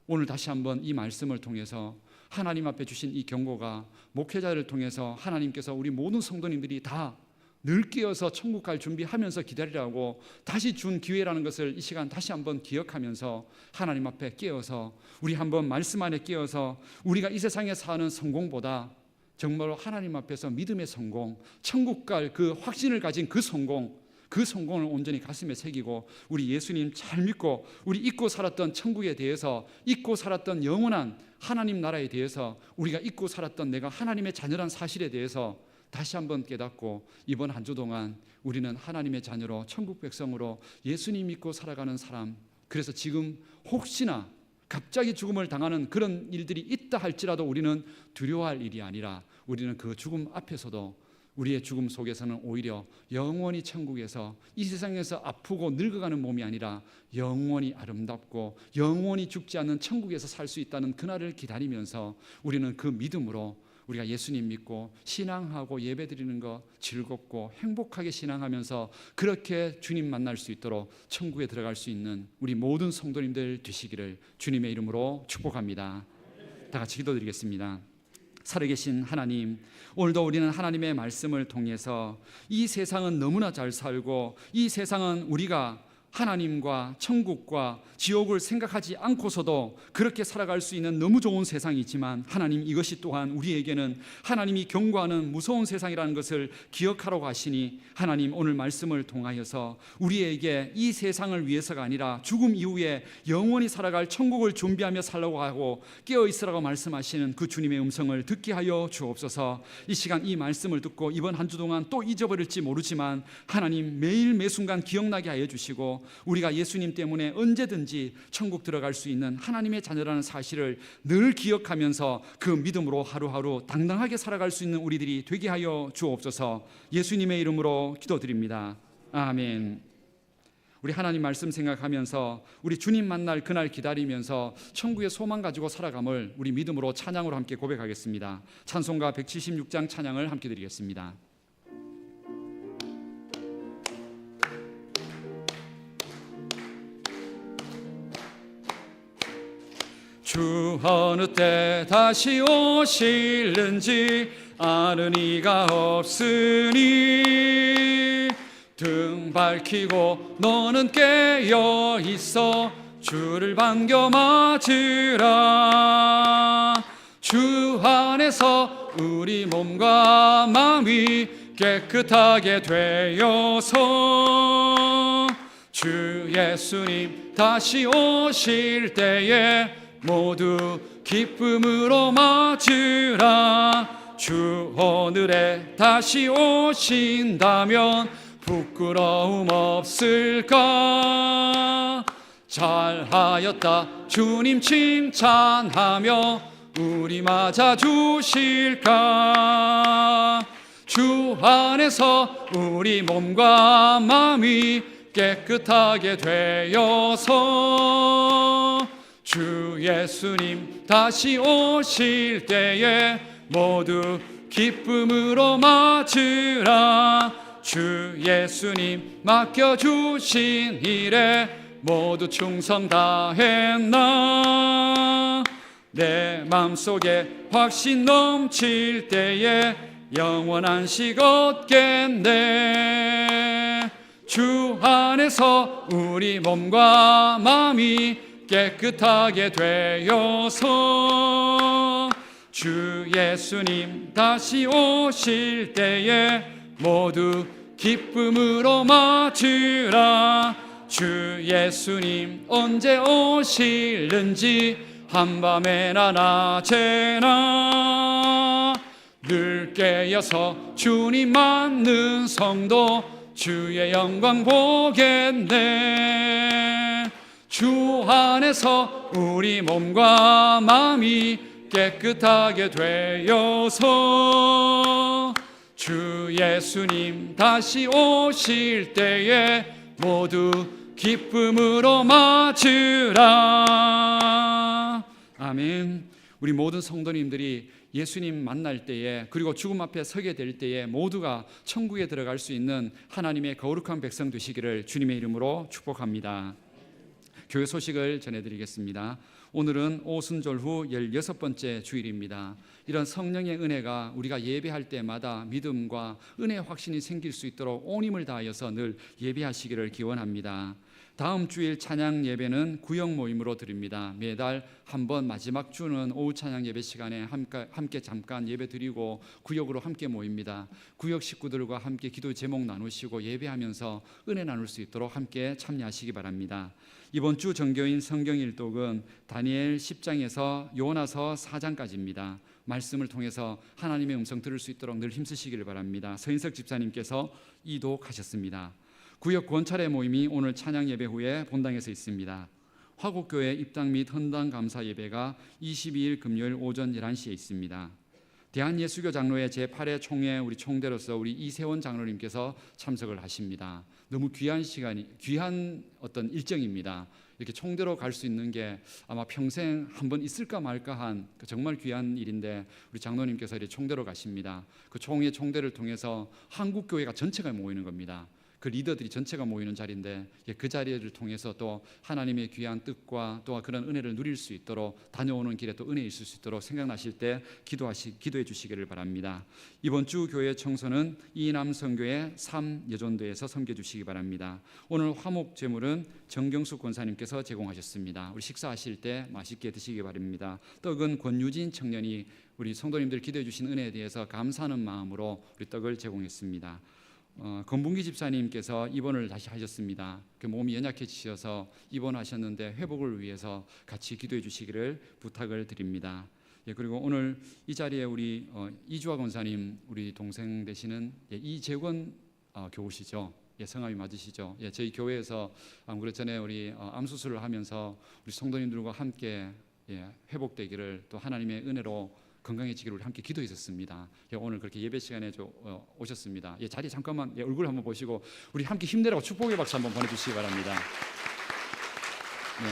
오늘 다시 한번 이 말씀을 통해서 하나님 앞에 주신 이 경고가 목회자를 통해서 하나님께서 우리 모든 성도님들이 다 늘 깨어서 천국 갈 준비하면서 기다리라고 다시 준 기회라는 것을 이 시간 다시 한번 기억하면서 하나님 앞에 깨어서 우리 한번 말씀 안에 깨어서 우리가 이 세상에 사는 성공보다 정말로 하나님 앞에서 믿음의 성공, 천국 갈 그 확신을 가진 그 성공을 온전히 가슴에 새기고 우리 예수님 잘 믿고 우리 잊고 살았던 천국에 대해서, 잊고 살았던 영원한 하나님 나라에 대해서, 우리가 잊고 살았던 내가 하나님의 자녀란 사실에 대해서 다시 한번 깨닫고 이번 한 주 동안 우리는 하나님의 자녀로 천국 백성으로 예수님 믿고 살아가는 사람, 그래서 지금 혹시나 갑자기 죽음을 당하는 그런 일들이 있다 할지라도 우리는 두려워할 일이 아니라 우리는 그 죽음 앞에서도 우리의 죽음 속에서는 오히려 영원히 천국에서 이 세상에서 아프고 늙어가는 몸이 아니라 영원히 아름답고 영원히 죽지 않는 천국에서 살 수 있다는 그날을 기다리면서 우리는 그 믿음으로 우리가 예수님 믿고 신앙하고 예배드리는 거 즐겁고 행복하게 신앙하면서 그렇게 주님 만날 수 있도록 천국에 들어갈 수 있는 우리 모든 성도님들 되시기를 주님의 이름으로 축복합니다. 다 같이 기도드리겠습니다. 살아계신 하나님, 오늘도 우리는 하나님의 말씀을 통해서 이 세상은 너무나 잘 살고 이 세상은 우리가 하나님과 천국과 지옥을 생각하지 않고서도 그렇게 살아갈 수 있는 너무 좋은 세상이지만, 하나님, 이것이 또한 우리에게는 하나님이 경고하는 무서운 세상이라는 것을 기억하라고 하시니, 하나님, 오늘 말씀을 통하여서 우리에게 이 세상을 위해서가 아니라 죽음 이후에 영원히 살아갈 천국을 준비하며 살라고 하고 깨어있으라고 말씀하시는 그 주님의 음성을 듣게 하여 주옵소서. 이 시간 이 말씀을 듣고 이번 한 주 동안 또 잊어버릴지 모르지만 하나님, 매일 매순간 기억나게 하여 주시고 우리가 예수님 때문에 언제든지 천국 들어갈 수 있는 하나님의 자녀라는 사실을 늘 기억하면서 그 믿음으로 하루하루 당당하게 살아갈 수 있는 우리들이 되게 하여 주옵소서. 예수님의 이름으로 기도드립니다. 아멘. 우리 하나님 말씀 생각하면서 우리 주님 만날 그날 기다리면서 천국의 소망 가지고 살아감을 우리 믿음으로 찬양으로 함께 고백하겠습니다. 찬송가 176장 찬양을 함께 드리겠습니다. 주 어느 때 다시 오실는지 아는 이가 없으니, 등 밝히고 너는 깨어 있어 주를 반겨 맞으라. 주 안에서 우리 몸과 마음이 깨끗하게 되어서 주 예수님 다시 오실 때에 모두 기쁨으로 맞으라. 주 오늘에 다시 오신다면 부끄러움 없을까? 잘하였다 주님 칭찬하며 우리 맞아 주실까? 주 안에서 우리 몸과 마음이 깨끗하게 되어서 주 예수님 다시 오실 때에 모두 기쁨으로 맞으라. 주 예수님 맡겨주신 일에 모두 충성 다했나? 내 맘속에 확신 넘칠 때에 영원한 식 얻겠네. 주 안에서 우리 몸과 마음이 깨끗하게 되어서 주 예수님 다시 오실 때에 모두 기쁨으로 맞으라. 주 예수님 언제 오실는지 한밤에나 낮에나 늘 깨어서 주님 맞는 성도 주의 영광 보겠네. 주 안에서 우리 몸과 마음이 깨끗하게 되어서 주 예수님 다시 오실 때에 모두 기쁨으로 맞으라. 아멘. 우리 모든 성도님들이 예수님 만날 때에, 그리고 죽음 앞에 서게 될 때에 모두가 천국에 들어갈 수 있는 하나님의 거룩한 백성 되시기를 주님의 이름으로 축복합니다. 교회 소식을 전해드리겠습니다. 오늘은 오순절 후 16번째 주일입니다. 이런 성령의 은혜가 우리가 예배할 때마다 믿음과 은혜의 확신이 생길 수 있도록 온 힘을 다하여서 늘 예배하시기를 기원합니다. 다음 주일 찬양 예배는 구역 모임으로 드립니다. 매달 한 번 마지막 주는 오후 찬양 예배 시간에 함께 잠깐 예배 드리고 구역으로 함께 모입니다. 구역 식구들과 함께 기도 제목 나누시고 예배하면서 은혜 나눌 수 있도록 함께 참여하시기 바랍니다. 이번 주 정교인 성경 일독은 다니엘 10장에서 요나서 4장까지입니다. 말씀을 통해서 하나님의 음성 들을 수 있도록 늘 힘쓰시기를 바랍니다. 서인석 집사님께서 이독하셨습니다. 구역 권찰의 모임이 오늘 찬양 예배 후에 본당에서 있습니다. 화곡교회 입당 및 헌당 감사 예배가 22일 금요일 오전 11시에 있습니다. 대한예수교 장로회 제8회 총회 우리 총대로서 우리 이세원 장로님께서 참석을 하십니다. 너무 귀한 어떤 일정입니다. 이렇게 총대로 갈 수 있는 게 아마 평생 한번 있을까 말까 한 정말 귀한 일인데, 우리 장로님께서 이렇게 총대로 가십니다. 그 총회를 통해서 한국 교회가 전체가 모이는 겁니다. 그 리더들이 전체가 모이는 자리인데 그 자리를 통해서 또 하나님의 귀한 뜻과 또 그런 은혜를 누릴 수 있도록 다녀오는 길에 또 은혜 있을 수 있도록 생각나실 때 기도해 주시기를 바랍니다. 이번 주 교회 청소는 이남 선교회 3여전도에서 섬겨 주시기 바랍니다. 오늘 화목 제물은 정경숙 권사님께서 제공하셨습니다. 우리 식사하실 때 맛있게 드시기 바랍니다. 떡은 권유진 청년이 우리 성도님들 기도해 주신 은혜에 대해서 감사하는 마음으로 우리 떡을 제공했습니다. 건bun기 집사님께서 입원을 다시 하셨습니다. 몸이 연약해지셔서 입원하셨는데 회복을 위해서 같이 기도해 주시기를 부탁을 드립니다. 그리고 오늘 이 자리에 우리 이주화 권사님, 우리 동생 되시는 이재권 교우시죠? 성함이 맞으시죠? 저희 교회에서 안 그래 전에 우리 암 수술을 하면서 우리 성도님들과 함께 회복되기를 또 하나님의 은혜로 건강해지기를 함께 기도했었습니다. 오늘 그렇게 예배 시간에 오셨습니다. 자리 잠깐만 얼굴 한번 보시고 우리 함께 힘내라고 축복의 박수 한번 보내주시기 바랍니다. 네.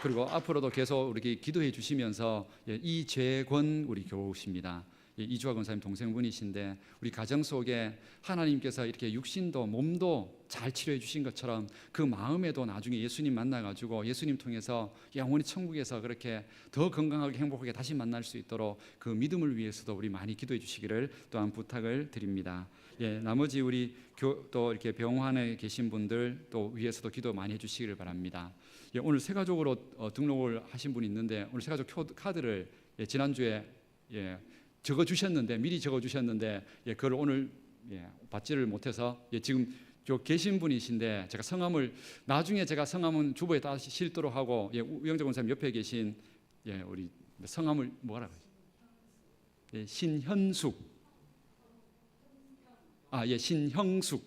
그리고 앞으로도 계속 이렇게 기도해 주시면서 이재권 우리 교우십니다. 이주화 권사님 동생분이신데 우리 가정 속에 하나님께서 이렇게 육신도 몸도 잘 치료해 주신 것처럼 그 마음에도 나중에 예수님 만나가지고 예수님 통해서 영원히 천국에서 그렇게 더 건강하게 행복하게 다시 만날 수 있도록 그 믿음을 위해서도 우리 많이 기도해 주시기를 또한 부탁을 드립니다. 나머지 우리 또 이렇게 병원에 계신 분들 또 위해서도 기도 많이 해주시기를 바랍니다. 오늘 새가족으로 등록을 하신 분이 있는데 오늘 새가족 카드를 지난주에 적어주셨는데 미리 적어주셨는데 그걸 오늘 받지를 못해서 지금 계신 분이신데 제가 성함을 나중에 제가 성함은 주보에 다시 실도록 하고 우영재 권사님 옆에 계신 우리 성함을 뭐라고 하죠? 신현숙 신형숙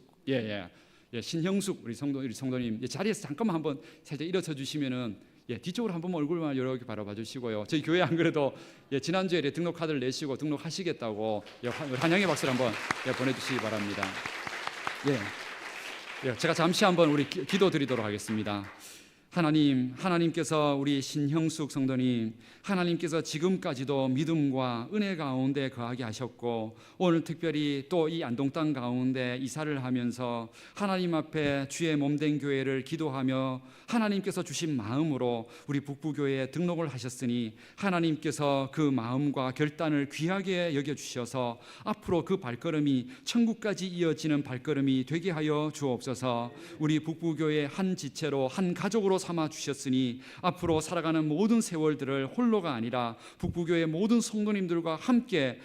신형숙 우리 성도님 자리에서 잠깐만 한번 살짝 일어서 주시면은 뒤쪽으로 한 번만 얼굴만 이렇게 바라봐 주시고요. 저희 교회 안 그래도 지난주에 등록 카드를 내시고 등록하시겠다고 환영의 박수를 한번 보내주시기 바랍니다. 제가 잠시 한번 우리 기도 드리도록 하겠습니다. 하나님께서 우리 신형숙 성도님, 하나님께서 지금까지도 믿음과 은혜 가운데 거하게 하셨고 오늘 특별히 또 이 안동 땅 가운데 이사를 하면서 하나님 앞에 주의 몸된 교회를 기도하며 하나님께서 주신 마음으로 우리 북부교회에 등록을 하셨으니 하나님께서 그 마음과 결단을 귀하게 여겨주셔서 앞으로 그 발걸음이 천국까지 이어지는 발걸음이 되게 하여 주옵소서. 우리 북부교회 한 지체로 한 가족으로 삼아 주셨으니 앞으로 살아가는 모든 세월들을 홀로가 아니라 북부교회 모든 성도님들과 함께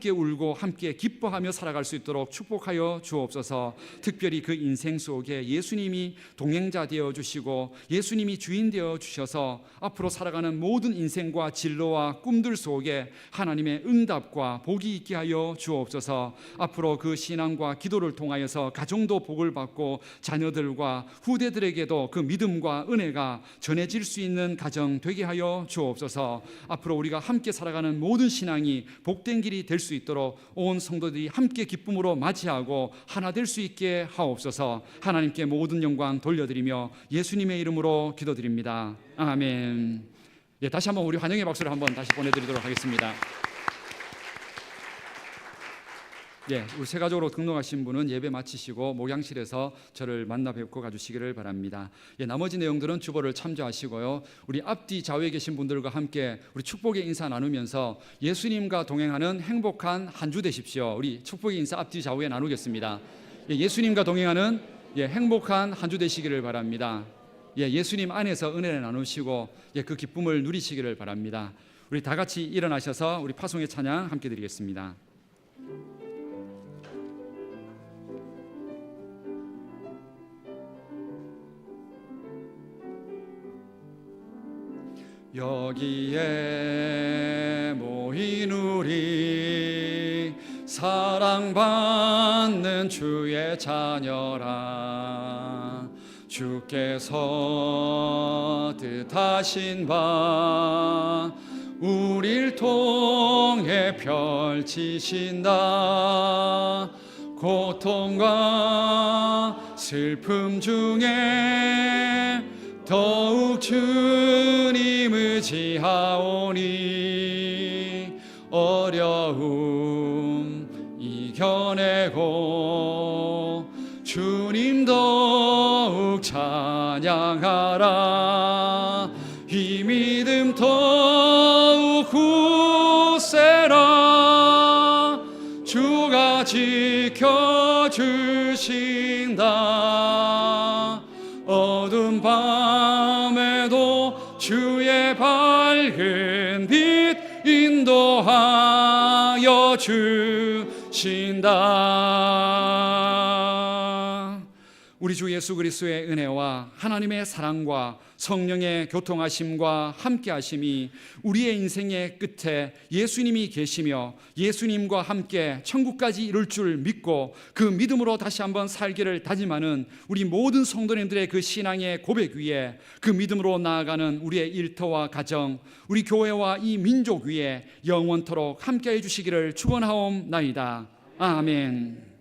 울고 함께 기뻐하며 살아갈 수 있도록 축복하여 주옵소서. 특별히 그 인생 속에 예수님이 동행자 되어 주시고 예수님이 주인 되어 주셔서 앞으로 살아가는 모든 인생과 진로와 꿈들 속에 하나님의 응답과 복이 있게 하여 주옵소서. 앞으로 그 신앙과 기도를 통하여서 가정도 복을 받고 자녀들과 후대들에게도 그 믿음과 은혜가 전해질 수 있는 가정 되게 하여 주옵소서. 앞으로 우리가 함께 살아가는 모든 신앙이 복된 길이 될 수 있도록 온 성도들이 함께 기쁨으로 맞이하고 하나 될 수 있게 하옵소서. 하나님께 모든 영광 돌려드리며 예수님의 이름으로 기도드립니다. 아멘. 다시 한번 우리 환영의 박수를 한번 다시 보내드리도록 하겠습니다. 우리 새가족으로 등록하신 분은 예배 마치시고 목양실에서 저를 만나 뵙고 가주시기를 바랍니다. 나머지 내용들은 주보를 참조하시고요. 우리 앞뒤 좌우에 계신 분들과 함께 우리 축복의 인사 나누면서 예수님과 동행하는 행복한 한 주 되십시오. 우리 축복의 인사 앞뒤 좌우에 나누겠습니다. 예수님과 동행하는 행복한 한 주 되시기를 바랍니다. 예수님 안에서 은혜를 나누시고 그 기쁨을 누리시기를 바랍니다. 우리 다 같이 일어나셔서 우리 파송의 찬양 함께 드리겠습니다. 여기에 모인 우리 사랑받는 주의 자녀라. 주께서 뜻하신 바 우릴 통해 펼치신다. 고통과 슬픔 중에 더욱 주님 의지하오니 어려움 이겨내고 주님 더욱 찬양하라. 이 믿음 더욱 굳세라. 주가 지켜주신다. 어두운 밤에도 주의 밝은 빛 인도하여 주신다. 우리 주 예수 그리스도의 은혜와 하나님의 사랑과 성령의 교통하심과 함께하심이 우리의 인생의 끝에 예수님이 계시며 예수님과 함께 천국까지 이룰 줄 믿고 그 믿음으로 다시 한번 살기를 다짐하는 우리 모든 성도님들의 그 신앙의 고백 위에 그 믿음으로 나아가는 우리의 일터와 가정, 우리 교회와 이 민족 위에 영원토록 함께해 주시기를 축원하옵나이다. 아멘.